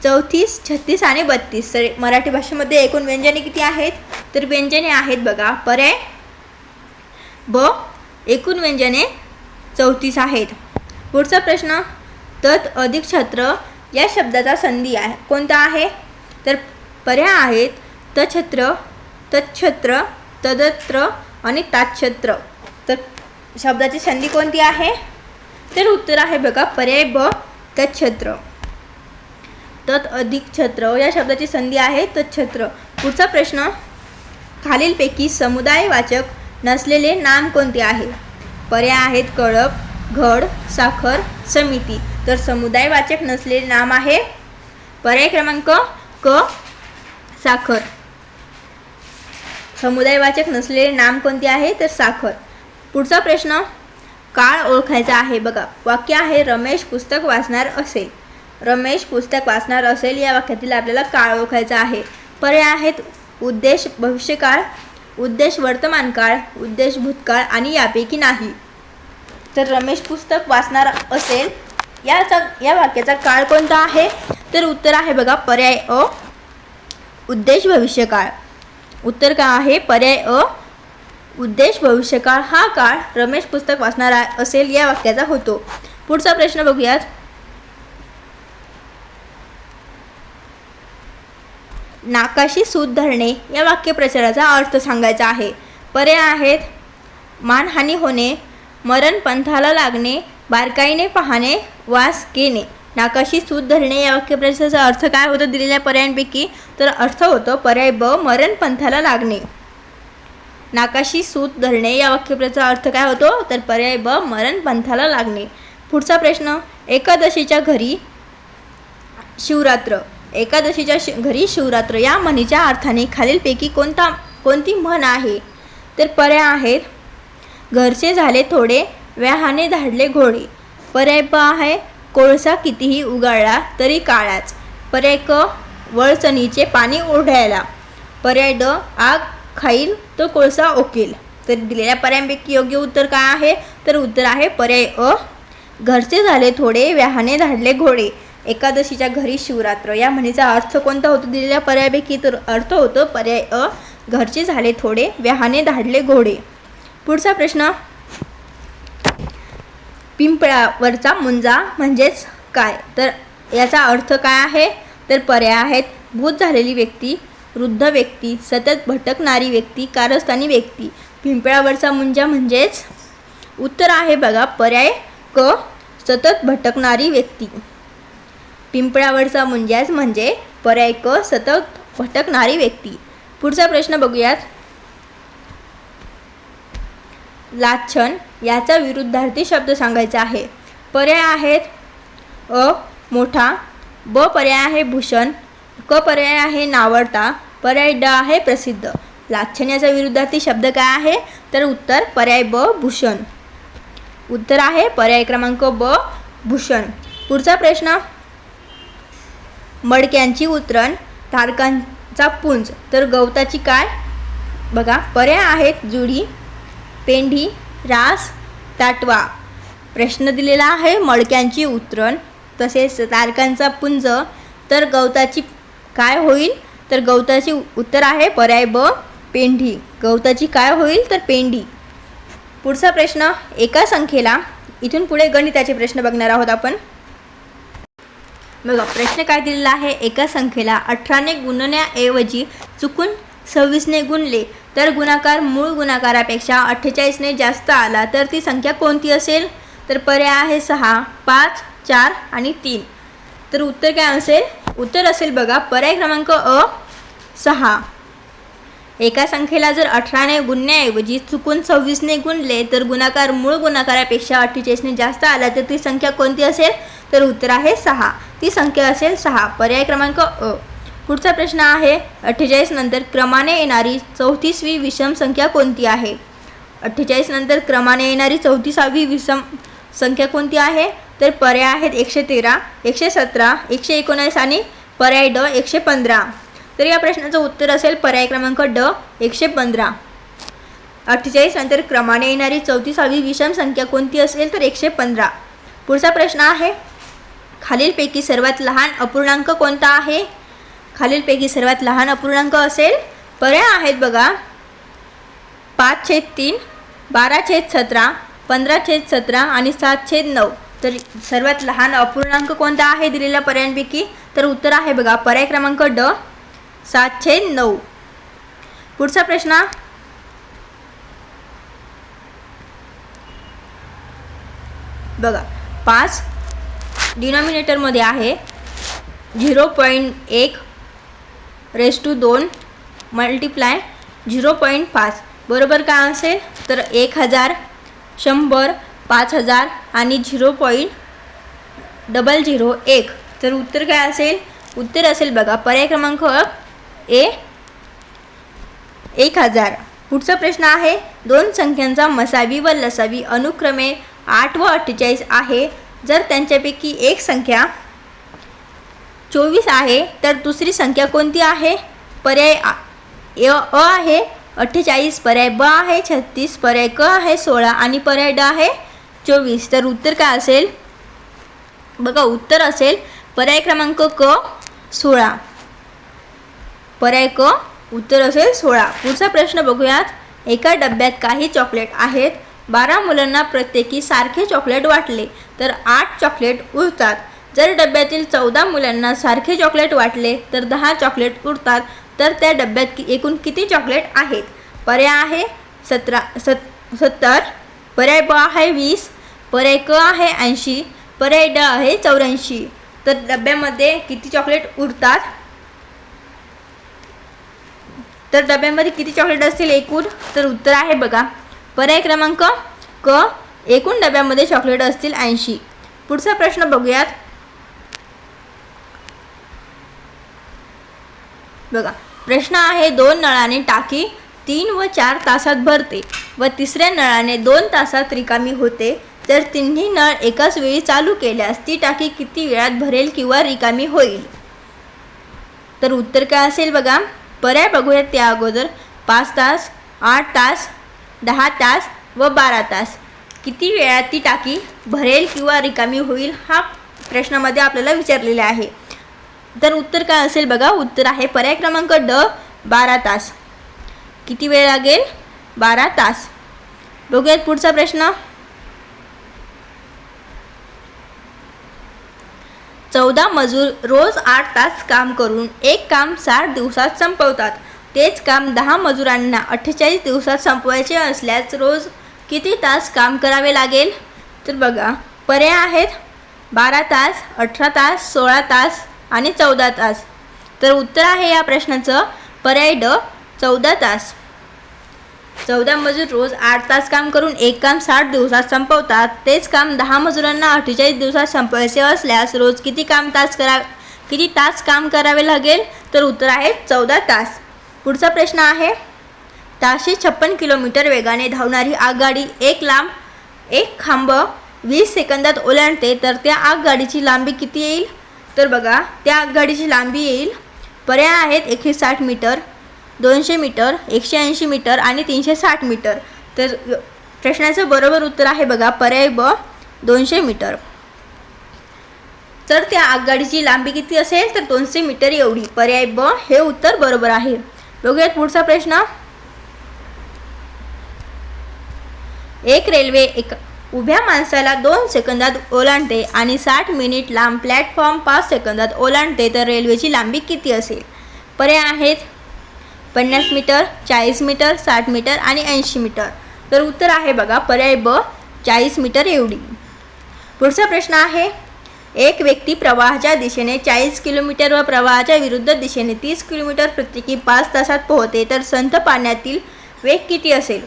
34, 36 आणि 32. तर मराठी भाषेमध्ये एकूण व्यंजने किती आहेत. तर व्यंजने आहेत बघा पर्याय ब, एकूण व्यंजने 34 आहेत. पुढचा प्रश्न तत् अधिक छत्र या शब्दाचा संधी आहे कोणता आहे. तर पर्याय आहेत तछत्र, तच्छत्र, तदत्र आणि ताच्छत्र. तर शब्दाची संधी कोणती आहे. तर उत्तर आहे बघा पर्याय ब, तच्छत्र. तत् अधिक छत्र या शब्दाची संधी आहे तच्छत्र. पुढचा प्रश्न खालीलपैकी समुदायवाचक नसलेले नाम कोणते आहे. पर्याय आहेत कळप, घड, साखर, समिती. तर समुदायवाचक नसलेले नाम आहे पर्याय क्रमांक क, साखर. समुदायवाचक नसलेले नाम कोणते आहे तर साखर. पुढचा प्रश्न काळ ओळखायचा आहे. बघा वाक्य आहे रमेश पुस्तक वाचणार असेल. रमेश पुस्तक वाचणार असेल या वाक्यातील आपल्याला काळ ओळखायचा आहे. पर्याय आहेत उद्देश भविष्यकाळ, उद्देश वर्तमान काळ, उद्देश भूतकाळ आणि यापैकी नाही. तर रमेश पुस्तक वाचणार असेल या वाक्याचा काळ कोणता आहे तर उत्तर आहे बघा पर्याय अ उद्देश भविष्यकाळ. उत्तर काय आहे पर्याय अ उद्देश भविष्यकाळ हा काळ रमेश पुस्तक वाचणार असेल या वाक्याचा होतो. पुढचा प्रश्न बघूयात. नाकाशी सूत धरणे या वाक्यप्रचाराचा अर्थ सांगायचा आहे. पर्याय आहेत मानहानी होणे, मरण पंथाला लागणे, बारकाईने पाहणे, वास घेणे. नाकाशी सूत धरणे या वाक्यप्रचाराचा अर्थ काय होतो दिलेल्या पर्यायांपैकी तर अर्थ होतो पर्याय ब मरण पंथाला लागणे. नाकाशी सूत धरणे या वाक्यप्रचाराचा अर्थ काय होतो तर पर्याय ब मरण पंथाला लागणे. पुढचा प्रश्न एकादशीच्या घरी शिवरात्र. एकादशीच्या घरी शिवरात्र या म्हणीच्या अर्थाने खालीलपैकी कोणती म्हण आहे तर पर्याय आहेत घरचे झाले थोडे, व्याहाने धाडले घोडे. पर्याय ब आहे कोळसा कितीही उगाळला तरी काळाच. पर्याय क वळचणीचे पाणी ओढायला. पर्याय ड आग खाईल तो कोळसा ओकेल. तर दिलेल्या पर्यायांपैकी योग्य उत्तर काय आहे तर उत्तर आहे पर्याय अ घरचे झाले थोडे, व्याहाने धाडले घोडे. एकादशीच्या घरी शिवरात्र या म्हणीचा अर्थ कोणता होतो दिलेल्या पर्यायापैकी तर अर्थ होतो पर्याय अ घरचे झाले थोडे, व्याहाने धाडले घोडे. पुढचा प्रश्न पिंपळावरचा मुंजा म्हणजेच काय तर याचा अर्थ काय आहे तर पर्याय आहेत भूत झालेली व्यक्ती, वृद्ध व्यक्ती, सतत भटकणारी व्यक्ती, कारस्थानी व्यक्ती. पिंपळावरचा मुंजा म्हणजेच उत्तर आहे बघा पर्याय क सतत भटकणारी व्यक्ती. पिंपळावरचा मुंजाच म्हणजे पर्याय क सतत भटकणारी व्यक्ती. पुढचा प्रश्न बघूयात. लाच्छन याचा विरुद्धार्थी शब्द सांगायचा आहे. पर्याय आहेत अ मोठा, ब पर्याय आहे भूषण, क पर्याय आहे नावडता, पर्याय ड आहे प्रसिद्ध. लाच्छन याचा विरुद्धार्थी शब्द काय आहे तर उत्तर पर्याय ब भूषण. उत्तर आहे पर्याय क्रमांक ब भूषण. पुढचा प्रश्न मडक्यांची उतरण, तारकांचा पुंज तर गवताची काय बघा पर्याय आहेत जुडी, पेंढी, रास, ताटवा. प्रश्न दिलेला आहे मडक्यांची उतरण तसेच तारकांचा पुंज तर गवताची काय होईल तर गवताची उत्तर आहे पर्याय ब पेंढी. गवताची काय होईल तर पेंढी. पुढचा प्रश्न एका संख्येला इथून पुढे गणिताचे प्रश्न बघणार आहोत आपण. बघा प्रश्न काय दिलेला आहे एका संख्येला 18ने गुणण्याऐवजी चुकून 26ने गुणले तर गुणाकार मूळ गुणाकारापेक्षा 48ने जास्त आला तर ती संख्या कोणती असेल तर पर्याय आहे 6, 5, 4 आणि 3. तर उत्तर काय असेल उत्तर असेल बघा पर्याय क्रमांक अ 6. एका संख्येला जर 18ने गुणण्याऐवजी चुकून 26ने गुणले तर गुणाकार मूळ गुणाकारापेक्षा 48ने जास्त आला तर ती संख्या कोणती असेल तर उत्तर आहे 6. ती संख्या असेल 6 पर्याय क्रमांक अ. पुढचा प्रश्न आहे 48 नंतर क्रमाने येणारी 34वी विषम संख्या कोणती आहे. 48 नंतर क्रमाने येणारी 34वी विषम संख्या कोणती आहे तर पर्याय आहेत 113, 117, 119 आणि पर्याय ड 115. तर या प्रश्नाचं उत्तर असेल पर्याय क्रमांक ड 115. 48 नंतर क्रमाने येणारी 34वी विषम संख्या कोणती असेल तर 115. पुढचा प्रश्न आहे खालीलपैकी सर्वात लहान अपूर्णांक कोणता आहे. खालीलपैकी सर्वात लहान अपूर्णांक असेल पर्याय आहेत बघा 5/3, 12/17, 15/17 आणि 7/9. तर सर्वात लहान अपूर्णांक कोणता आहे दिलेल्या पर्यायांपैकी तर उत्तर आहे बघा पर्याय क्रमांक ड 7/9. पुढचा प्रश्न बघा 5 डिनॉमिनेटरमध्ये आहे 0.1/2 मल्टिप्लाय 0.5 बरोबर काय असेल तर 1000, 100, 5000 आणि 0.001. तर उत्तर काय असेल उत्तर असेल बघा पर्याय क्रमांक ए 1000. पुढचा प्रश्न आहे, दोन संख्यांचा मसावी व लसावी अनुक्रमे 8 व 48 आहे. जर त्यांच्यापैकी एक संख्या 24 आहे तर दुसरी संख्या कोणती आहे? पर्याय अ आहे 48, पर्याय ब आहे 36, पर्याय क आहे 16 आणि पर्याय ड आहे 24. तर उत्तर काय असेल बघा, उत्तर असेल पर्याय क्रमांक क 16. पर्याय क उत्तर असेल 16. पुढचा प्रश्न बघूयात. एका डब्यात काही चॉकलेट आहेत. 12 मुलांना प्रत्येकी सारखे चॉकलेट वाटले तर 8 चॉकलेट उरतात. जर डब्यातील 14 मुलांना सारखे चॉकलेट वाटले तर 10 चॉकलेट उरतात. तर त्या डब्यात एकूण किती चॉकलेट आहेत? पर्याय आहे 70, पर्याय ब आहे 20, पर्याय क आहे 80, पर्याय ड आहे 84. तर डब्यामध्ये किती चॉकलेट उरतात? तर डब्यामध्ये किती चॉकलेट असतील एकूण? तर उत्तर आहे बघा पर्याय क्रमांक क, एकूण डब्यामध्ये चॉकलेट असतील 80. पुढचा प्रश्न बघूयात. बघा प्रश्न आहे, दोन नळाने टाकी 3 व 4 तासात भरते व तिसऱ्या नळाने 2 तासात रिकामी होते. जर तिन्ही नळ एकाच वेळी चालू केल्यास ती टाकी किती वेळात भरेल किंवा रिकामी होईल? तर उत्तर काय असेल बघा, पर्याय बघूयात त्या अगोदर. 5 तास, 8 तास, 10 तास व 12 तास. किती वेळात ती टाकी भरेल किंवा रिकामी होईल हा प्रश्नामध्ये आपल्याला विचारलेला आहे. तर उत्तर काय असेल बघा, उत्तर आहे पर्याय क्रमांक ड 12 तास. किती वेळ लागेल? 12 तास. बघूयात पुढचा प्रश्न. 14 मजूर रोज 8 तास काम करून एक काम 60 दिवसात संपवतात. तेच काम 10 मजुरांना 48 दिवसात संपवायचे असल्यास रोज किती तास काम करावे लागेल? तर बघा पर्याय आहेत 12 तास, 18 तास, 16 तास आणि 14 तास. तर उत्तर आहे या प्रश्नाचं पर्याय ड 14 तास. 14 मजूर रोज 8 तास काम करून एक काम 60 दिवसात संपवतात. तेच काम 10 मजुरांना 48 दिवसात संपवायचे असल्यास रोज किती तास काम करावे लागेल? तर उत्तर आहे 14 तास. पुढचा प्रश्न आहे, ताशी 56 किलोमीटर वेगाने धावणारी आगगाडी एक खांब 20 सेकंदात ओलांडते तर त्या आगगाडीची लांबी किती येईल? तर बघा त्या आगगाडीची लांबी येईल, पर्याय आहेत 160 मीटर, 200 मीटर, 180 मीटर आणि 360 मीटर. तर प्रश्नाचं बरोबर उत्तर आहे बघा पर्याय ब 200 मीटर. तर त्या आगगाडीची लांबी किती असेल? तर 200 मीटर एवढी. पर्याय ब हे उत्तर बरोबर आहे. बघूयात पुढचा प्रश्न. एक रेल्वे उभ्या माणसाला 2 सेकंदात ओलांडते आणि 60 मिनिट लांब प्लॅटफॉर्म 5 सेकंदात ओलांडते तर रेल्वेची लांबी किती असेल? पर्याय आहेत 50 मीटर, 40 मीटर, 60 मीटर आणि 80 मीटर. तर उत्तर आहे बघा पर्याय ब 40 मीटर एवढी. पुढचा प्रश्न आहे, एक व्यक्ती प्रवाहाच्या दिशेने 40 किलोमीटर व प्रवाहाच्या विरुद्ध दिशेने 30 किलोमीटर प्रत्येकी 5 तासात पोहते तर संथ पाण्यातील वेग किती असेल?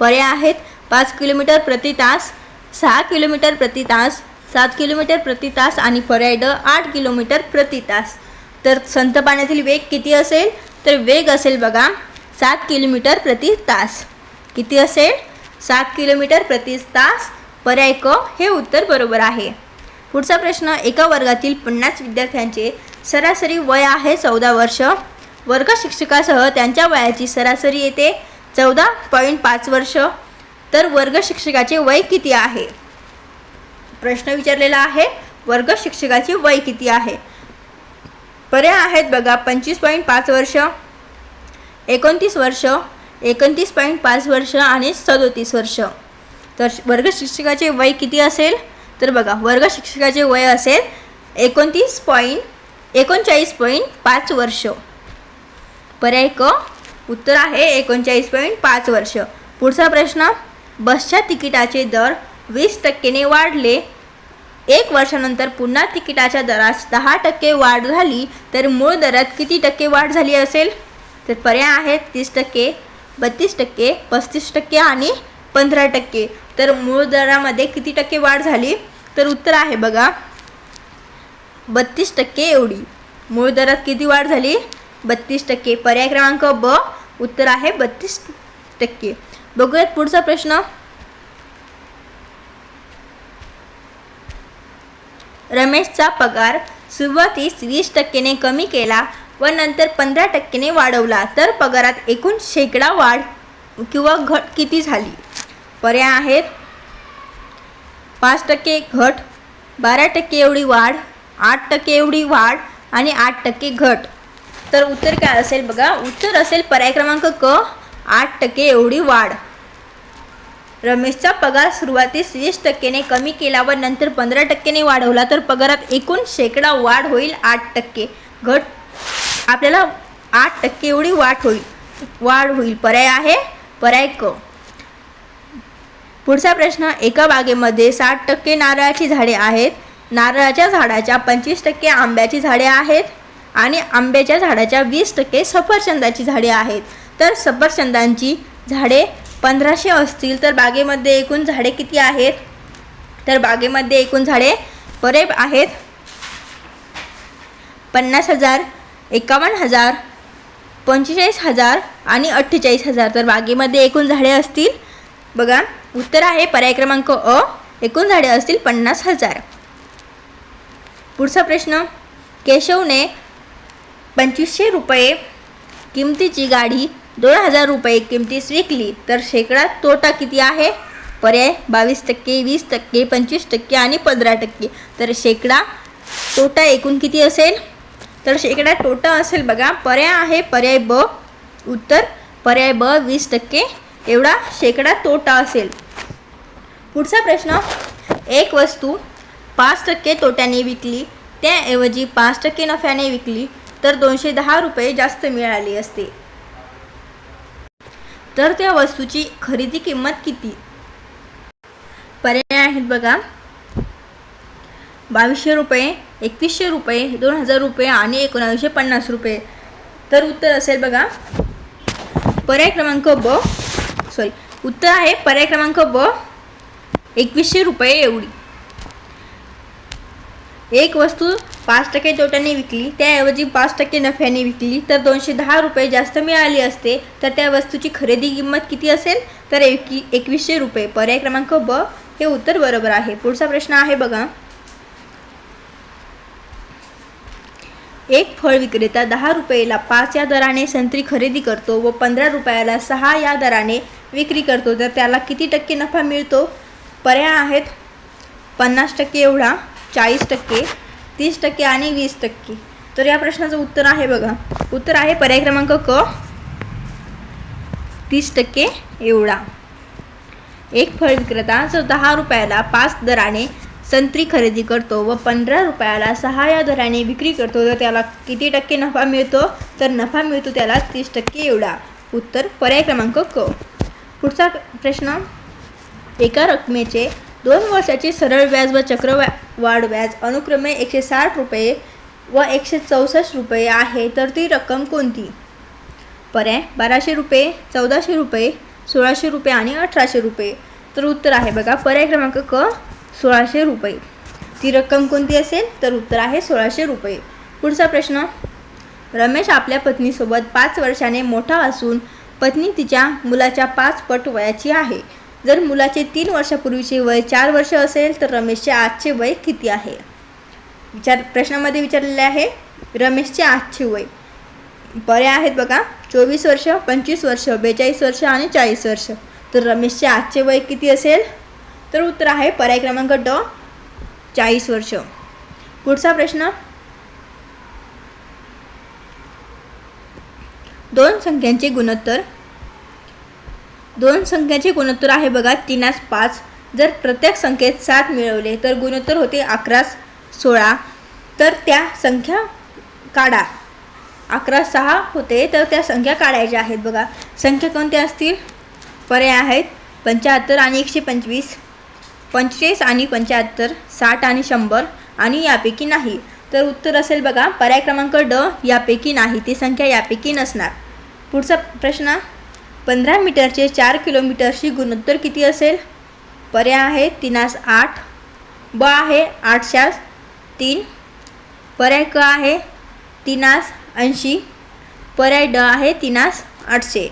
पर्याय आहेत 5 किलोमीटर प्रति तास, 6 किलोमीटर प्रति तास, 7 किलोमीटर प्रति तास आणि पर्याय ड 8 किलोमीटर प्रति तास. तर संथ पाण्यातील वेग किती असेल? तर वेग असेल बघा 7 किलोमीटर प्रति तास. किती असेल? 7 किलोमीटर प्रति तास. पर्याय क हे उत्तर बरोबर आहे. पुढचा प्रश्न, एका वर्गातील 50 विद्यार्थ्यांचे सरासरी वय आहे 14 वर्ष. वर्ग शिक्षकासह त्यांच्या वयाची सरासरी येते 14.5 वर्ष. तर वर्ग शिक्षकाचे वय किती आहे? प्रश्न विचारलेला आहे वर्ग शिक्षकाचे वय किती आहे? पर्याय आहेत बघा 25.5 वर्ष, 29 वर्ष, 29.5 वर्ष आणि 37 वर्ष. तर वर्ग शिक्षकाचे वय किती असेल? तर बघा वर्ग शिक्षकाचे वय असेल 39.5 वर्ष. पर्याय क उत्तर आहे 39.5 वर्ष. पुढचा प्रश्न, बसच्या तिकिटाचे दर 20% वाढले. 1 वर्षानंतर पुन्हा तिकिटाच्या दरात 10% वाढ झाली तर मूळ दरात किती टक्के वाढ झाली असेल? तर पर्याय आहेत 30%, 32%, 35% आणि 15%. तर मूळ दरामध्ये किती टक्के वाढ झाली? तर उत्तर आहे बघा 32% एवढी. मूळ दरात किती वाढ झाली? 32%. पर्याय क्रमांक ब उत्तर आहे 32%. बघूयात पुढचा प्रश्न. रमेशचा पगार सुरुवातीस 20%ने कमी केला व नंतर 15%ने वाढवला तर पगारात एकूण शेकडा वाढ किंवा घट किती झाली? पर्याय आहेत 5% घट, 12% एवढी वाढ, 8% एवढी वाढ आणि 8% घट. तर उत्तर काय असेल बघा. उत्तर असेल पर्याय क्रमांक क, 8% एवढी वाढ. रमेशचा पगार सुरुवातीस 20%ने कमी केला व नंतर 15%ने वाढवला तर पगारात एकूण शेकडा वाढ होईल 8%. घट आपल्याला 8% एवढी वाढ होईल. पर्याय आहे पर्याय क. पुढचा प्रश्न. एका बागेमध्ये 60% नारळाची झाडे आहेत. नारळाच्या झाडाच्या 25% आंब्याची झाडे आहेत आणि आंब्याच्या झाडाच्या 20% सफरचंदाची झाडे आहेत. तर सफरचंदांची झाडे 1500 असतील तर बागेमध्ये एकूण झाडे किती आहेत? तर बागेमध्ये एकूण झाडे पर्याय आहेत 50,000, 51,000, 45,000 आणि 48,000. तर बागेमध्ये एकूण झाडे असतील बघा. उत्तर आहे पर्याय क्रमांक अ, एकूण झाडे असतील 50,000. पुढचा प्रश्न. केशवने 2500 रुपये किमतीची गाडी 2,000 रुपये किमतीस विकली तर शेकडा तोटा किती आहे? पर्याय 22%, 20%, 25% आणि 15%. तर शेकडा तोटा एकूण किती असेल? तर शेकडा तोटा असेल बघा. पर्याय आहे पर्याय ब. उत्तर पर्याय ब, 20% एवढा शेकडा तोटा असेल. पुढचा प्रश्न. एक वस्तू 5% तोट्याने विकली त्याऐवजी 5% नफ्याने विकली तर 210 रुपये जास्त मिळाली असते. तर त्या वस्तूची खरेदी किंमत किती? पर्याय आहेत बघा 2200 रुपये, 2100 रुपये, 2000 रुपये आणि 1950 रुपये. तर उत्तर असेल बघा पर्याय क्रमांक ब. उत्तर आहे पर्याय क्रमांक ब, 2100 रुपये एवढी. एक वस्तू 5% तोट्याने विकली त्याऐवजी 5% नफ्याने विकली तर 210 रुपये जास्त मिळाली असते. तर त्या वस्तूची खरेदी किंमत किती असेल? तर 2100 रुपये. पर्याय क्रमांक ब हे उत्तर बरोबर आहे. पुढचा प्रश्न आहे बघा. एक फळ विक्रेता 10 रुपयाला 5 या दराने संत्री खरेदी करतो व 15 रुपयाला 6 या दराने विक्री करतो तर त्याला किती टक्के नफा मिळतो? पर्याय आहेत 50% एवढा, 40%, 30% आणि 20%. तर या प्रश्नाचं उत्तर आहे बघा. उत्तर आहे पर्याय क्रमांक क, 30% एवढा. एक फळ विक्रेता जो 10 रुपयाला 5 दराने संत्री खरेदी करतो व 15 रुपयाला 6 या दराने विक्री करतो तर त्याला किती टक्के नफा मिळतो? तर नफा मिळतो त्याला 30% एवढा. उत्तर पर्याय क्रमांक क. पुढचा प्रश्न. एका रकमेचे 2 वर्षाचे सरळ व्याज व चक्रवाढ व्याज अनुक्रमे 160 रुपये व 164 रुपये आहे तर ती रक्कम कोणती? पर्याय 1200 रुपये, 1400 रुपये, 1600 रुपये आणि 1800 रुपये. तर उत्तर आहे बघा पर्याय क्रमांक क, 1600 रुपये. ती रक्कम कोणती असेल? तर उत्तर आहे 1600 रुपये. पुढचा प्रश्न. रमेश आपल्या पत्नीसोबत 5 वर्षाने मोठा असून पत्नी तिच्या मुलाच्या 5 पट वयाची आहे. जर मुलाचे 3 वर्षापूर्वीचे वय 4 वर्ष असेल तर रमेशचे आजचे वय किती आहे? प्रश्नामध्ये विचारलेले आहे रमेशचे आजचे वय. पर्याय आहेत बघा 24 वर्ष, 25 वर्ष, 42 वर्ष आणि 40 वर्ष. तर रमेशचे आजचे वय किती असेल? तर उत्तर आहे पर्याय क्रमांक ड, 40 वर्ष. पुढचा प्रश्न. दोन संख्यांचे गुणोत्तर आहे बघा 3:5. जर प्रत्येक संख्येत 7 मिळवले तर गुणोत्तर होते 11:16. तर त्या संख्या काढा. 11:6 होते तर त्या संख्या काढायच्या आहेत बघा. संख्या कोणत्या असतील? पर्याय आहेत 75 आणि 125, 45 आणि 75, 60 आणि 100 आणि यापैकी नाही. तर उत्तर असेल बघा पर्याय क्रमांक ड, यापैकी नाही. ती संख्या यापैकी नसणार. पुढचा प्रश्न. 15 मीटरचे 4 किलोमीटरशी गुणोत्तर किती असेल? पर्याय आहे 3:8, ब आहे 8:3, पर्याय क आहे 3:80, पर्याय ड आहे 800.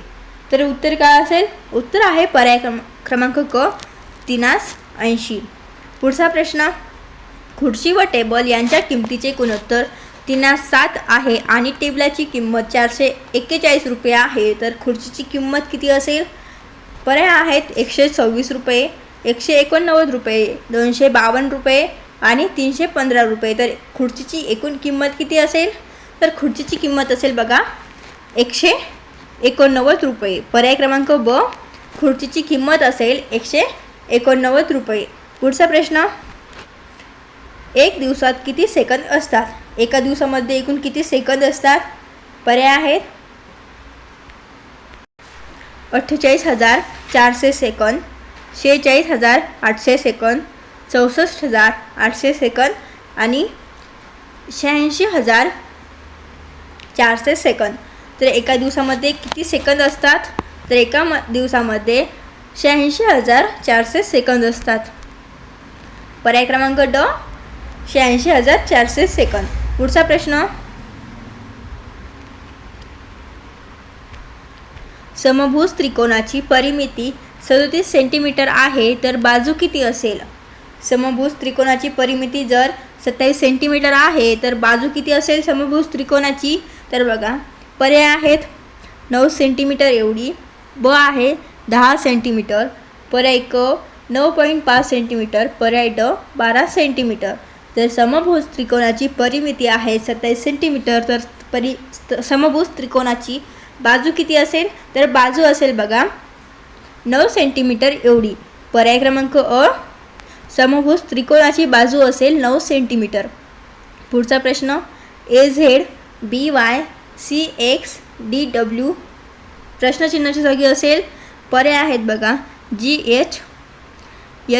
तर उत्तर काय असेल? उत्तर आहे पर्याय क्रमांक क 380. पुढचा प्रश्न, खुर्ची व टेबल यांच्या किमतीचे गुणोत्तर 3:7 आहे आणि टेबलाची किंमत 441 रुपये आहे. तर खुर्चीची किंमत किती असेल? पर्याय आहेत 126 रुपये, 189 रुपये, 252 रुपये आणि 315 रुपये. तर खुर्चीची एकूण किंमत किती असेल? तर खुर्चीची किंमत असेल बघा 189 रुपये. पर्याय क्रमांक ब, खुर्चीची किंमत असेल 189 रुपये. पुढचा प्रश्न, एक दिवसात किती सेकंद असतात? एका दिवसामध्ये एकूण किती सेकंद असतात? पर्याय आहेत 48,400 सेकंद, 46,800 सेकंद, 64,800 सेकंद आणि 86,400 सेकंद. तर एका दिवसामध्ये किती सेकंद असतात? तर एका दिवसामध्ये 86,400 सेकंद असतात. पर्याय क्रमांक ड, 86,400 सेकंद. पुढचा प्रश्न, समभुज त्रिकोणाची परिमिती 37 सेंटीमीटर आहे तर बाजू किती असेल? समभुज त्रिकोणाची परिमिती जर 27 सेंटीमीटर आहे तर बाजू किती असेल समभुज त्रिकोणाची? तर बघा पर्याय आहेत 9 सेंटीमीटर एवढी, ब आहे 10 सेंटीमीटर, पर्याय क 9.5 सेंटीमीटर, पर्याय ड 12 सेंटीमीटर. तर समभुज त्रिकोणाची परिमिती आहे 27 सेंटीमीटर. तर समभुज त्रिकोणाची बाजू किती असेल? तर बाजू असेल बघा 9 सेंटीमीटर एवढी. पर्याय क्रमांक अ, समभुज त्रिकोणाची बाजू असेल 9 सेंटीमीटर. पुढचा प्रश्न, AZ BY CX DW प्रश्नचिन्हाच्या जागी असेल. पर्याय आहेत बघा GH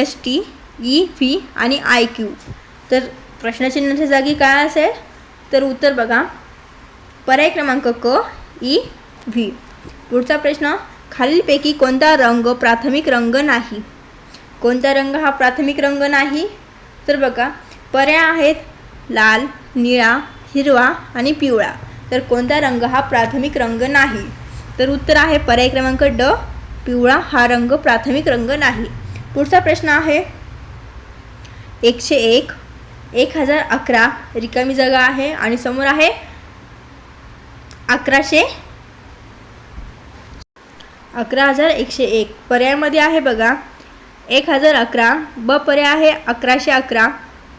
ST EV आणि IQ. तर प्रश्नचिन्हाच्या जागी काय असेल? तर उत्तर बघा पर्याय क्रमांक क EV. पुढचा प्रश्न, खालीलपैकी कोणता रंग प्राथमिक रंग नाही? कोणता रंग हा प्राथमिक रंग नाही? तर बघा पर्याय आहेत लाल, निळा, हिरवा आणि पिवळा. तर कोणता रंग हा प्राथमिक रंग नाही? तर उत्तर आहे पर्याय क्रमांक ड, पिवळा हा रंग प्राथमिक रंग नाही. पुढचा प्रश्न आहे 101, 1011 रिकामी जागा आहे आणि समोर आहे 11,101. पर्यायामध्ये आहे बघा 1011, ब पर्याय आहे 1111,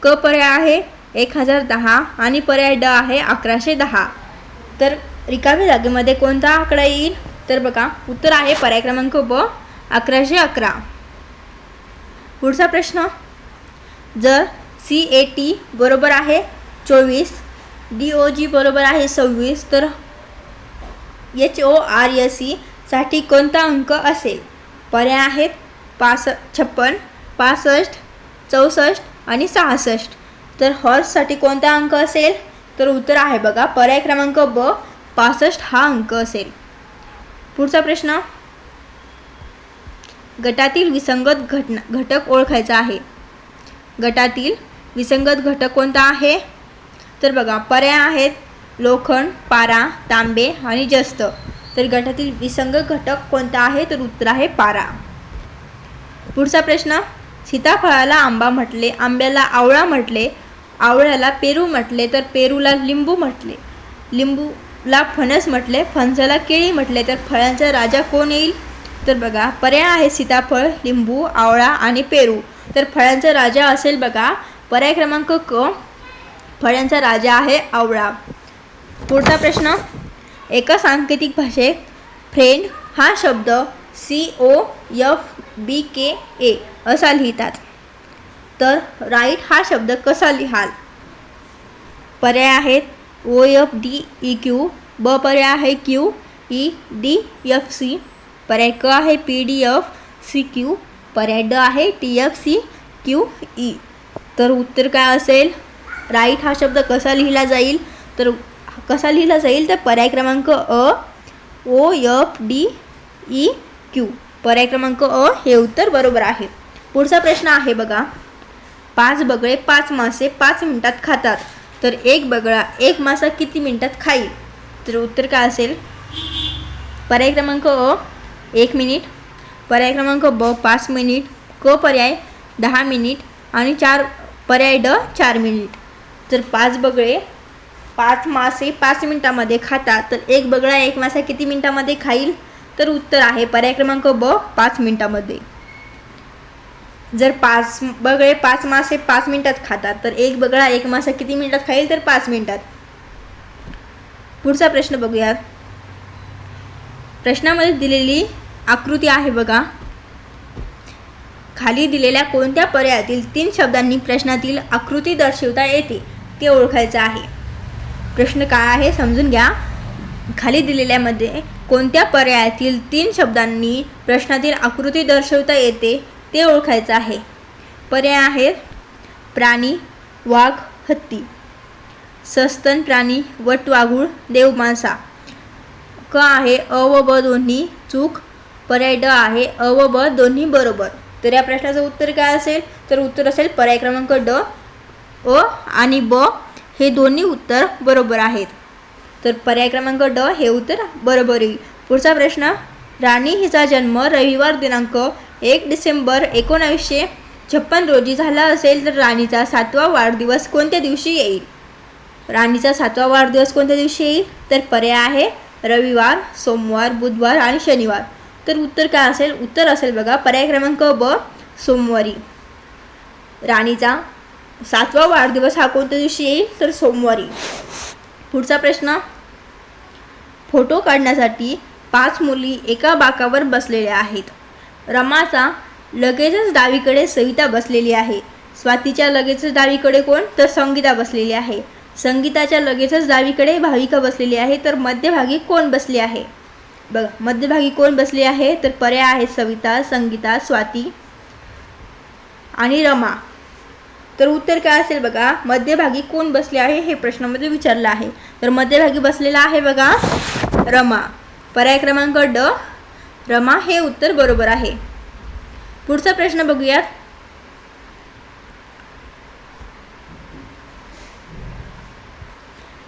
क पर्याय आहे 1010 आणि पर्याय ड आहे 1110. तर रिकामी जागेमध्ये कोणता आकडा येईल? तर बघा उत्तर आहे पर्याय क्रमांक ब 1111. पुढचा प्रश्न, जर CAT बरोबर आहे 24, DOG बरोबर आहे 26 तर HORSE साठी कोणता अंक असेल? पर्याय आहेत 56, 65, 64 आणि 66. तर हॉर्ससाठी कोणता अंक असेल? तर उत्तर आहे बघा पर्याय क्रमांक ब 65 हा अंक असेल. पुढचा प्रश्न, गटातील विसंगत घटक ओळखायचा आहे. गटातील विसंगत घटक कोणता आहे? तर बघा पर्याय आहेत लोखंड, पारा, तांबे आणि जस्त. तर गटातील विसंगत घटक कोणता आहे? तर उत्तर आहे पारा. पुढचा प्रश्न, सीताफळाला आंबा म्हटले, आंब्याला आवळा म्हटले, आवळ्याला पेरू म्हटले तर पेरूला लिंबू म्हटले, लिंबूला फणस म्हटले, फणसाला केळी म्हटले तर फळांचा राजा कोण येईल? तर बघा पर्याय आहे सीताफळ, लिंबू, आवळा आणि पेरू. तर फळांचा राजा असेल बघा पर्याय क्रमांक क, फळांचा राजा आहे आवळा. पुढचा प्रश्न, एका सांकेतिक भाषेत फ्रेंड हा शब्द COFBKA असा लिहितात. तर राईट हा शब्द कसा लिहाल? पर्याय आहेत OFDEQ, ब पर्याय आहे QEDFC, पर्याय क आहे PDFCQ, पर्याय ड आहे TFCQE. तर उत्तर काय असेल? राईट हा शब्द कसा लिहिला जाईल? तर पर्याय क्रमांक अ OFDEQ, पर्याय क्रमांक अ हे उत्तर बरोबर आहे. पुढचा प्रश्न आहे बघा, 5 बगळे 5 मासे 5 मिनिटात खातात तर एक बगळा एक मासा किती मिनिटात खाईल? तर उत्तर काय असेल? पर्याय क्रमांक अ 1 मिनिट, पर्याय क्रमांक ब 5 मिनिट, क पर्याय 10 मिनिट आणि पर्याय ड 4 मिनिट. तर 5 बगळे 5 मासे 5 मिनिटामध्ये खातात, तर एक बगळा एक मासा किती मिनिटामध्ये खाईल? तर उत्तर आहे पर्याय क्रमांक ब 5 मिनिटामध्ये. जर 5 बगळे 5 मासे 5 मिनिटात खातात, तर एक बगळा एक मासा किती मिनिटात खाईल? तर 5 मिनिटात. पुढचा प्रश्न बघूयात. प्रश्नामध्ये दिलेली आकृती आहे बघा. खाली दिलेल्या कोणत्या पर्यायातील 3 शब्दांनी प्रश्नातील आकृती दर्शवता येते ते ओळखायचं आहे. प्रश्न काय आहे समजून घ्या. खाली दिलेल्यामध्ये कोणत्या पर्यायातील 3 शब्दांनी प्रश्नातील आकृती दर्शवता येते ते ओळखायचं आहे. पर्याय आहेत प्राणी, वाघ, हत्ती. सस्तन प्राणी, वटवाघूळ, देवमासा. क आहे अ व ब दोन्ही चूक. पर्याय ड आहे अ व ब दोन्ही बरोबर. तर या प्रश्नाचं उत्तर काय असेल? तर उत्तर असेल पर्याय क्रमांक ड. अ आणि ब हे दोन्ही उत्तर बरोबर आहेत. तर पर्याय क्रमांक ड हे उत्तर बरोबर येईल. पुढचा प्रश्न. राणी हिचा जन्म रविवार दिनांक 1 डिसेंबर 1956 रोजी झाला असेल तर राणीचा 7वा वाढदिवस कोणत्या दिवशी येईल? राणीचा 7वा वाढदिवस कोणत्या दिवशी येईल? तर पर्याय आहे रविवार, सोमवार, बुधवार आणि शनिवार. तर उत्तर काय असेल? उत्तर असेल बघा पर्याय क्रमांक ब सोमवारी. राणीचा 7वा वाढदिवस हा कोणत्या दिवशी येईल? तर सोमवारी. पुढचा प्रश्न. फोटो काढण्यासाठी 5 मुली एका बाकावर बसलेल्या आहेत. रमाचा लगेचच डावीकडे सविता बसलेली आहे. स्वातीच्या लगेचच डावीकडे कोण? तर संगीता बसलेली आहे. संगीताच्या लगेचच डावीकडे भाविका बसलेली आहे. तर मध्यभागी कोण बसले आहे? बघा मध्यभागी कोण बसले आहे? तर पर्याय आहे सविता, संगीता, स्वाती आणि रमा. तर उत्तर काय असेल बघा. मध्यभागी कोण बसले आहे हे प्रश्नामध्ये विचारलं आहे. तर मध्यभागी बसलेला आहे बघा रमा. पर्याय क्रमांक ड रमा हे उत्तर बरोबर आहे. पुढचा प्रश्न बघूयात.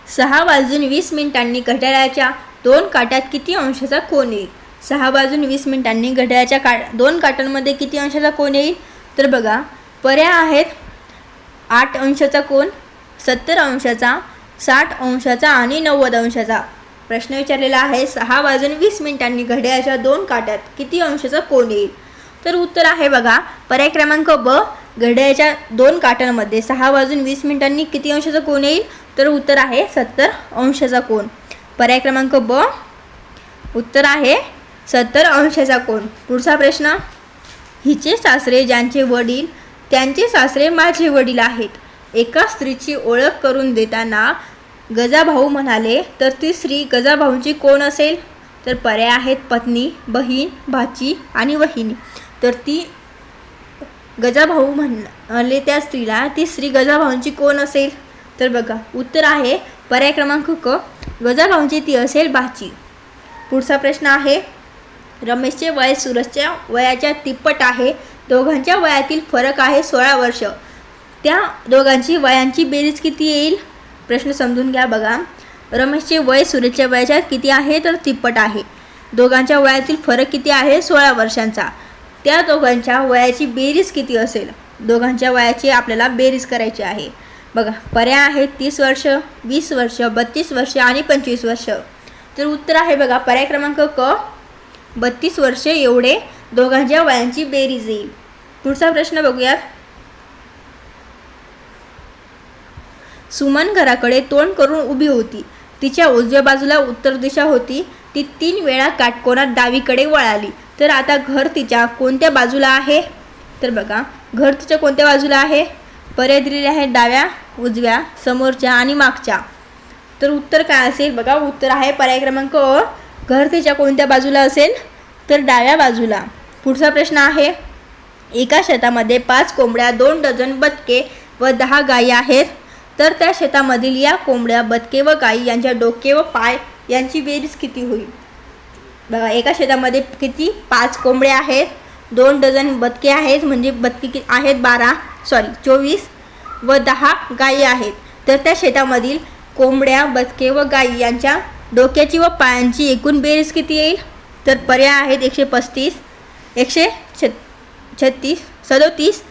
सहा वाजून 20 मिनिटांनी घड्याळाच्या 2 काट्यात किती अंशाचा कोन येईल? 6 वाजून 20 मिनिटांनी घड्याळाच्या 2 काट्यांमध्ये किती अंशाचा कोन येईल? तर बघा पर्याय आहेत 8 अंशाचा कोन, 70 अंशाचा, 60 अंशाचा आणि 90 अंशाचा. प्रश्न विचारलेला आहे 6 वाजून 20 मिनिटांनी घड्याळाच्या 2 काट्यात किती अंशाचा कोन येईल? तर उत्तर आहे बघा पर्याय क्रमांक ब घड्याळाच्या 2 काट्यांमध्ये 6 वाजून 20 मिनिटांनी किती अंशाचा कोन येईल? तर उत्तर आहे 70 अंशाचा कोन. पर्याय क्रमांक ब उत्तर आहे 70 अंशाचा कोन. पुढचा प्रश्न. हिचे सासरे ज्यांचे वडील त्यांचे सासरे माझे वडील आहेत. एका स्त्रीची ओळख करून देताना गजाभाऊ म्हणाले तर ती स्त्री गजाभाऊंची कोण असेल? तर पर्याय आहेत पत्नी, बहीण, भाची आणि वहिनी. तर ती गजाभाऊ म्हणाले त्या स्त्रीला ती स्त्री गजाभाऊंची कोण असेल? तर बघा उत्तर आहे पर्याय क्रमांक क गजाभाऊंची ती असेल भाची. पुढचा प्रश्न आहे. रमेशचे वय सूरजच्या वयाच्या तिप्पट आहे. दोघांच्या वयातील फरक आहे 16 वर्ष. त्या दोघांची वयांची बेरीज किती येईल? प्रश्न समजून घ्या बघा. रमेशचे वय सूरजच्या वयाच्या किती आहे? तर तिप्पट आहे. दोघांच्या वयातील फरक किती आहे? 16 वर्षांचा. त्या दोघांच्या वयाची बेरीज किती असेल? दोघांच्या वयाची आपल्याला बेरीज करायची आहे. बघा पर्याय आहेत 30 वर्ष, 20 वर्ष, 32 वर्ष आणि 25 वर्ष. तर उत्तर आहे बघा पर्याय क्रमांक क 32 वर्ष एवढे दोघांच्या वयांची बेरीज येईल. पुढचा प्रश्न बघूयात. सुमन घराकडे तोंड करून उभी होती. तिच्या उजव्या बाजूला उत्तर दिशा होती. ती 3 वेळा काटकोनात डावीकडे वळाली. तर आता घर तिच्या कोणत्या बाजूला आहे? तर बघा घर तिच्या कोणत्या बाजूला आहे? पर्याय दिलेले आहेत डाव्या, उजव्या, समोरच्या आणि मागच्या. तर उत्तर काय असेल? बघा उत्तर आहे पर्याय क्रमांक अ घर तिच्या कोणत्या बाजूला असेल? तर डाव्या बाजूला. पुढचा प्रश्न आहे. एका शेतामध्ये 5 कोंबड्या, 2 डझन बदके व 10 गायी आहेत. तर त्या शेतामधील या कोंबड्या, बदके व गायी यांच्या डोके व पाय यांची बेरीज किती होईल? बघा एका शेतामध्ये किती? 5 कोंबड्या आहेत, 2 डझन बदके आहेत म्हणजे बदके आहेत 24 व 10 गायी आहेत. तर त्या शेतामधील कोंबड्या, बदके व गायी यांच्या डोक्याची व पायांची एकूण बेरीज किती येईल? तर पर्याय आहेत 135, 136, 37.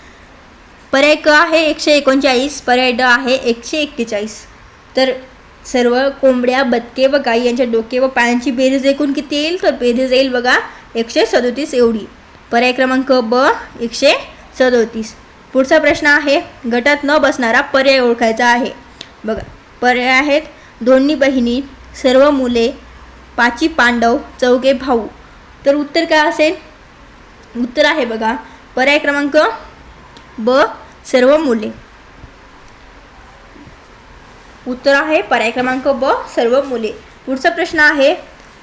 पर्याय क आहे 139, पर्याय ड आहे 141. तर सर्व कोंबड्या, बदके व गाई यांच्या डोके व पायांची बेरीज एकूण किती येईल? तर बेरीज येईल बघा 137 एवढी. पर्याय क्रमांक ब 137. पुढचा प्रश्न आहे, गटात न बसणारा पर्याय ओळखायचा आहे. बघा पर्याय आहेत दोन्ही बहिणी, सर्व मुले, 5 पांडव, 4 भाऊ. तर उत्तर काय असेल? उत्तर आहे बघा पर्याय क्रमांक ब सर्व मुले. उत्तर आहे पर्याय क्रमांक ब सर्व मुले. पुढचा प्रश्न आहे,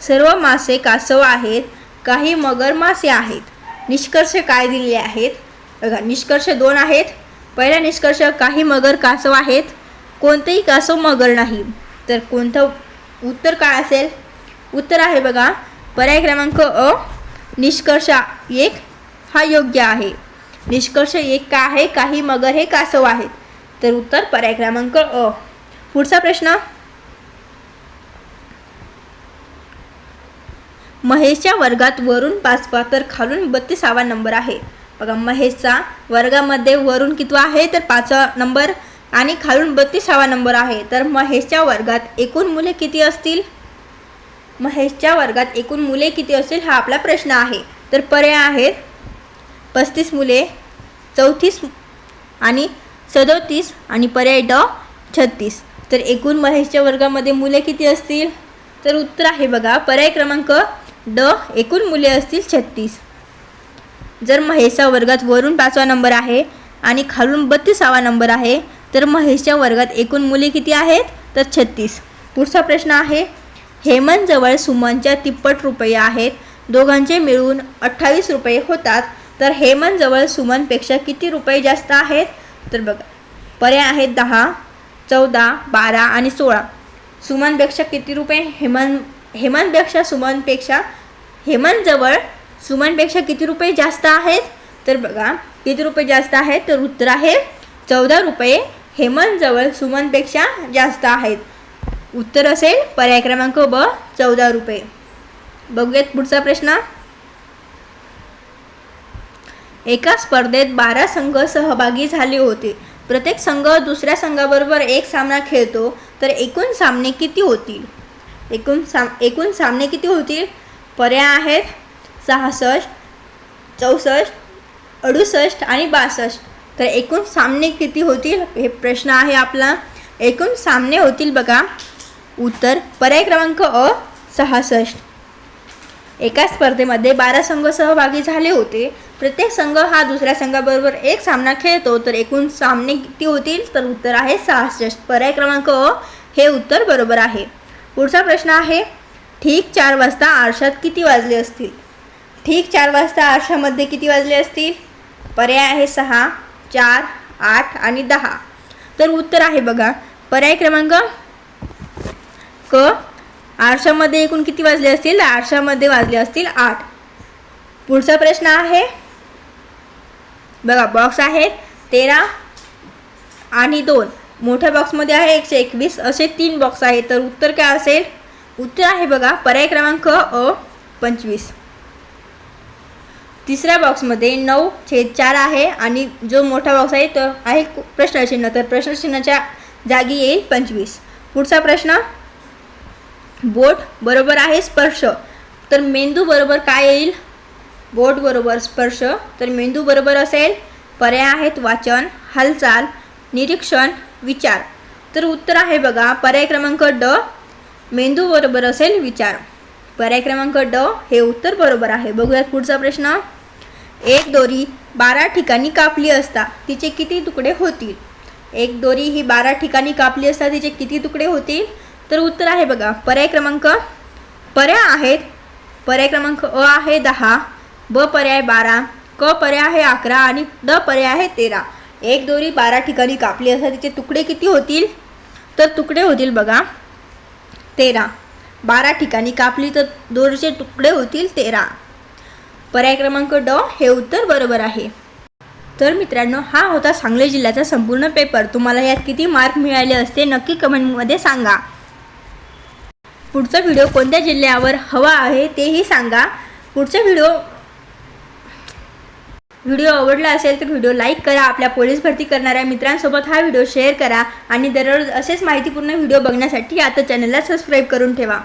सर्व मासे कासव आहेत, काही मगर मासे आहेत. निष्कर्ष काय दिलेले आहेत? बघा निष्कर्ष 2 आहेत. पहिला निष्कर्ष, काही मगर कासव आहेत, कोणतेही कासव मगर नाही. तर कोणतं उत्तर काय असेल? उत्तर आहे बघा पर्याय क्रमांक अ निष्कर्ष 1 हा योग्य आहे. निष्कर्ष 1 काय आहे? काही मगर हे कासव आहेत. तर उत्तर पर्याय क्रमांक अ. पुढचा प्रश्न, महेशच्या वर्गात वरून 5वा तर खालून 32वा नंबर आहे. बघा महेशचा वर्गामध्ये वरून कितवा आहे? तर 5वा नंबर आणि खालून 32वा नंबर आहे. तर महेशच्या वर्गात एकूण मुले किती असतील? महेशच्या वर्गात एकूण मुले किती असतील हा आपला प्रश्न आहे. तर पर्याय आहेत 35 मुले, 34 आणि 37 आणि पर्याय ड 36. तर एकूण महेशच्या वर्गामध्ये मुले किती असतील? तर उत्तर आहे बघा पर्याय क्रमांक ड एकूण मुले असतील 36. जर महेशच्या वर्गात वरून 5वा नंबर आहे आणि खालून 32वा नंबर आहे तर महेशच्या वर्गात एकूण मुले किती आहेत? तर 36. पुढचा प्रश्न आहे, हेमंतजवळ सुमनच्या 33 रुपये आहेत, दोघांचे मिळून 28 रुपये होतात. तर हेमंतजवळ सुमनपेक्षा किती रुपये जास्त आहेत? तर बघा पर्याय आहेत 10, 14, 12 आणि 16. सुमनपेक्षा किती रुपये? हेमंतजवळ सुमनपेक्षा किती रुपये जास्त आहेत? तर बघा किती रुपये जास्त आहेत? तर उत्तर आहे 14 रुपये हेमंतजवळ सुमनपेक्षा जास्त आहेत. उत्तर असेल पर्याय क्रमांक ब 14 रुपये. बघूयात पुढचा प्रश्न, एका स्पर्धेत 12 संघ सहभागी झाले होते. प्रत्येक संघ दुसऱ्या संघाबरोबर एक सामना खेळतो. तर एकूण सामने किती होतील? एकूण सामने किती होतील? पर्याय आहेत 66, 64, 68 आणि 62. तर एकूण सामने किती होतील हे प्रश्न आहे आपला. एकूण सामने होतील बघा उत्तर पर्याय क्रमांक अ 66. एका स्पर्धेमध्ये 12 संघ सहभागी झाले होते. प्रत्येक संघ हा दुसऱ्या संघाबरोबर एक सामना खेळतो. तर एकूण सामने किती होतील? तर उत्तर आहे 66. पर्याय क्रमांक अ हे उत्तर बरोबर आहे. पुढचा प्रश्न आहे, ठीक 4 वाजता आरशात किती वाजले असतील? ठीक 4 वाजता आरशामध्ये किती वाजले असतील? पर्याय आहे 6, 4, 8 आणि 10. तर उत्तर आहे बघा पर्याय क्रमांक क आरशामध्ये एकूण किती वाजले असतील? आरशामध्ये वाजले असतील 8. पुढचा प्रश्न आहे बघा, बॉक्स आहे 13 आणि 2. मोठ्या बॉक्समध्ये आहे 121. असे 3 बॉक्स आहेत. तर उत्तर काय असेल? उत्तर आहे बघा पर्याय क्रमांक अ 25. तिसऱ्या बॉक्समध्ये 9/4 आहे आणि जो मोठा बॉक्स आहे तो आहे प्रश्नचिन्ह. तर प्रश्नचिन्हाच्या जागी येईल 25. पुढचा प्रश्न, बोट बरोबर आहे स्पर्श. तर मेंदू बरोबर काय येईल? बोट बरोबर स्पर्श. तर मेंदू बरोबर असेल पर्याय आहेत वाचन, हालचाल, निरीक्षण, विचार. तर उत्तर आहे बघा पर्याय क्रमांक ड मेंदू बरोबर असेल विचार. पर्याय क्रमांक ड हे उत्तर बरोबर आहे. बघूयात पुढचा प्रश्न, एक दोरी 12 ठिकाणी कापली असता तिचे किती तुकडे होतील? एक दोरी ही 12 ठिकाणी कापली असता तिचे किती तुकडे होतील? तर उत्तर आहे बघा पर्याय क्रमांक अ आहे 10, ब पर्याय 12, क पर्याय आहे 11 आणि ड पर्याय आहे 13. एक दोरी 12 ठिकाणी कापली असता तिचे तुकडे किती होतील? तर तुकडे होतील बघा 13. 12 ठिकाणी कापली तर दोरीचे तुकडे होतील 13. पर्याय क्रमांक ड हे उत्तर बरोबर आहे. तर मित्रांनो, हा होता सांगली जिल्ह्याचा संपूर्ण पेपर. तुम्हाला यात किती मार्क मिळाले असते नक्की कमेंटमध्ये सांगा. पुढचा व्हिडिओ कोणत्या जिल्ह्यावर हवा आहे तेही सांगा. पुढचा व्हिडिओ आवडला असेल तर व्हिडिओ लाईक करा. आपल्या पोलीस भरती करणाऱ्या मित्रांसोबत हा व्हिडिओ शेअर करा आणि दररोज असेच माहितीपूर्ण व्हिडिओ बघण्यासाठी आता चॅनलला सबस्क्राईब करून ठेवा.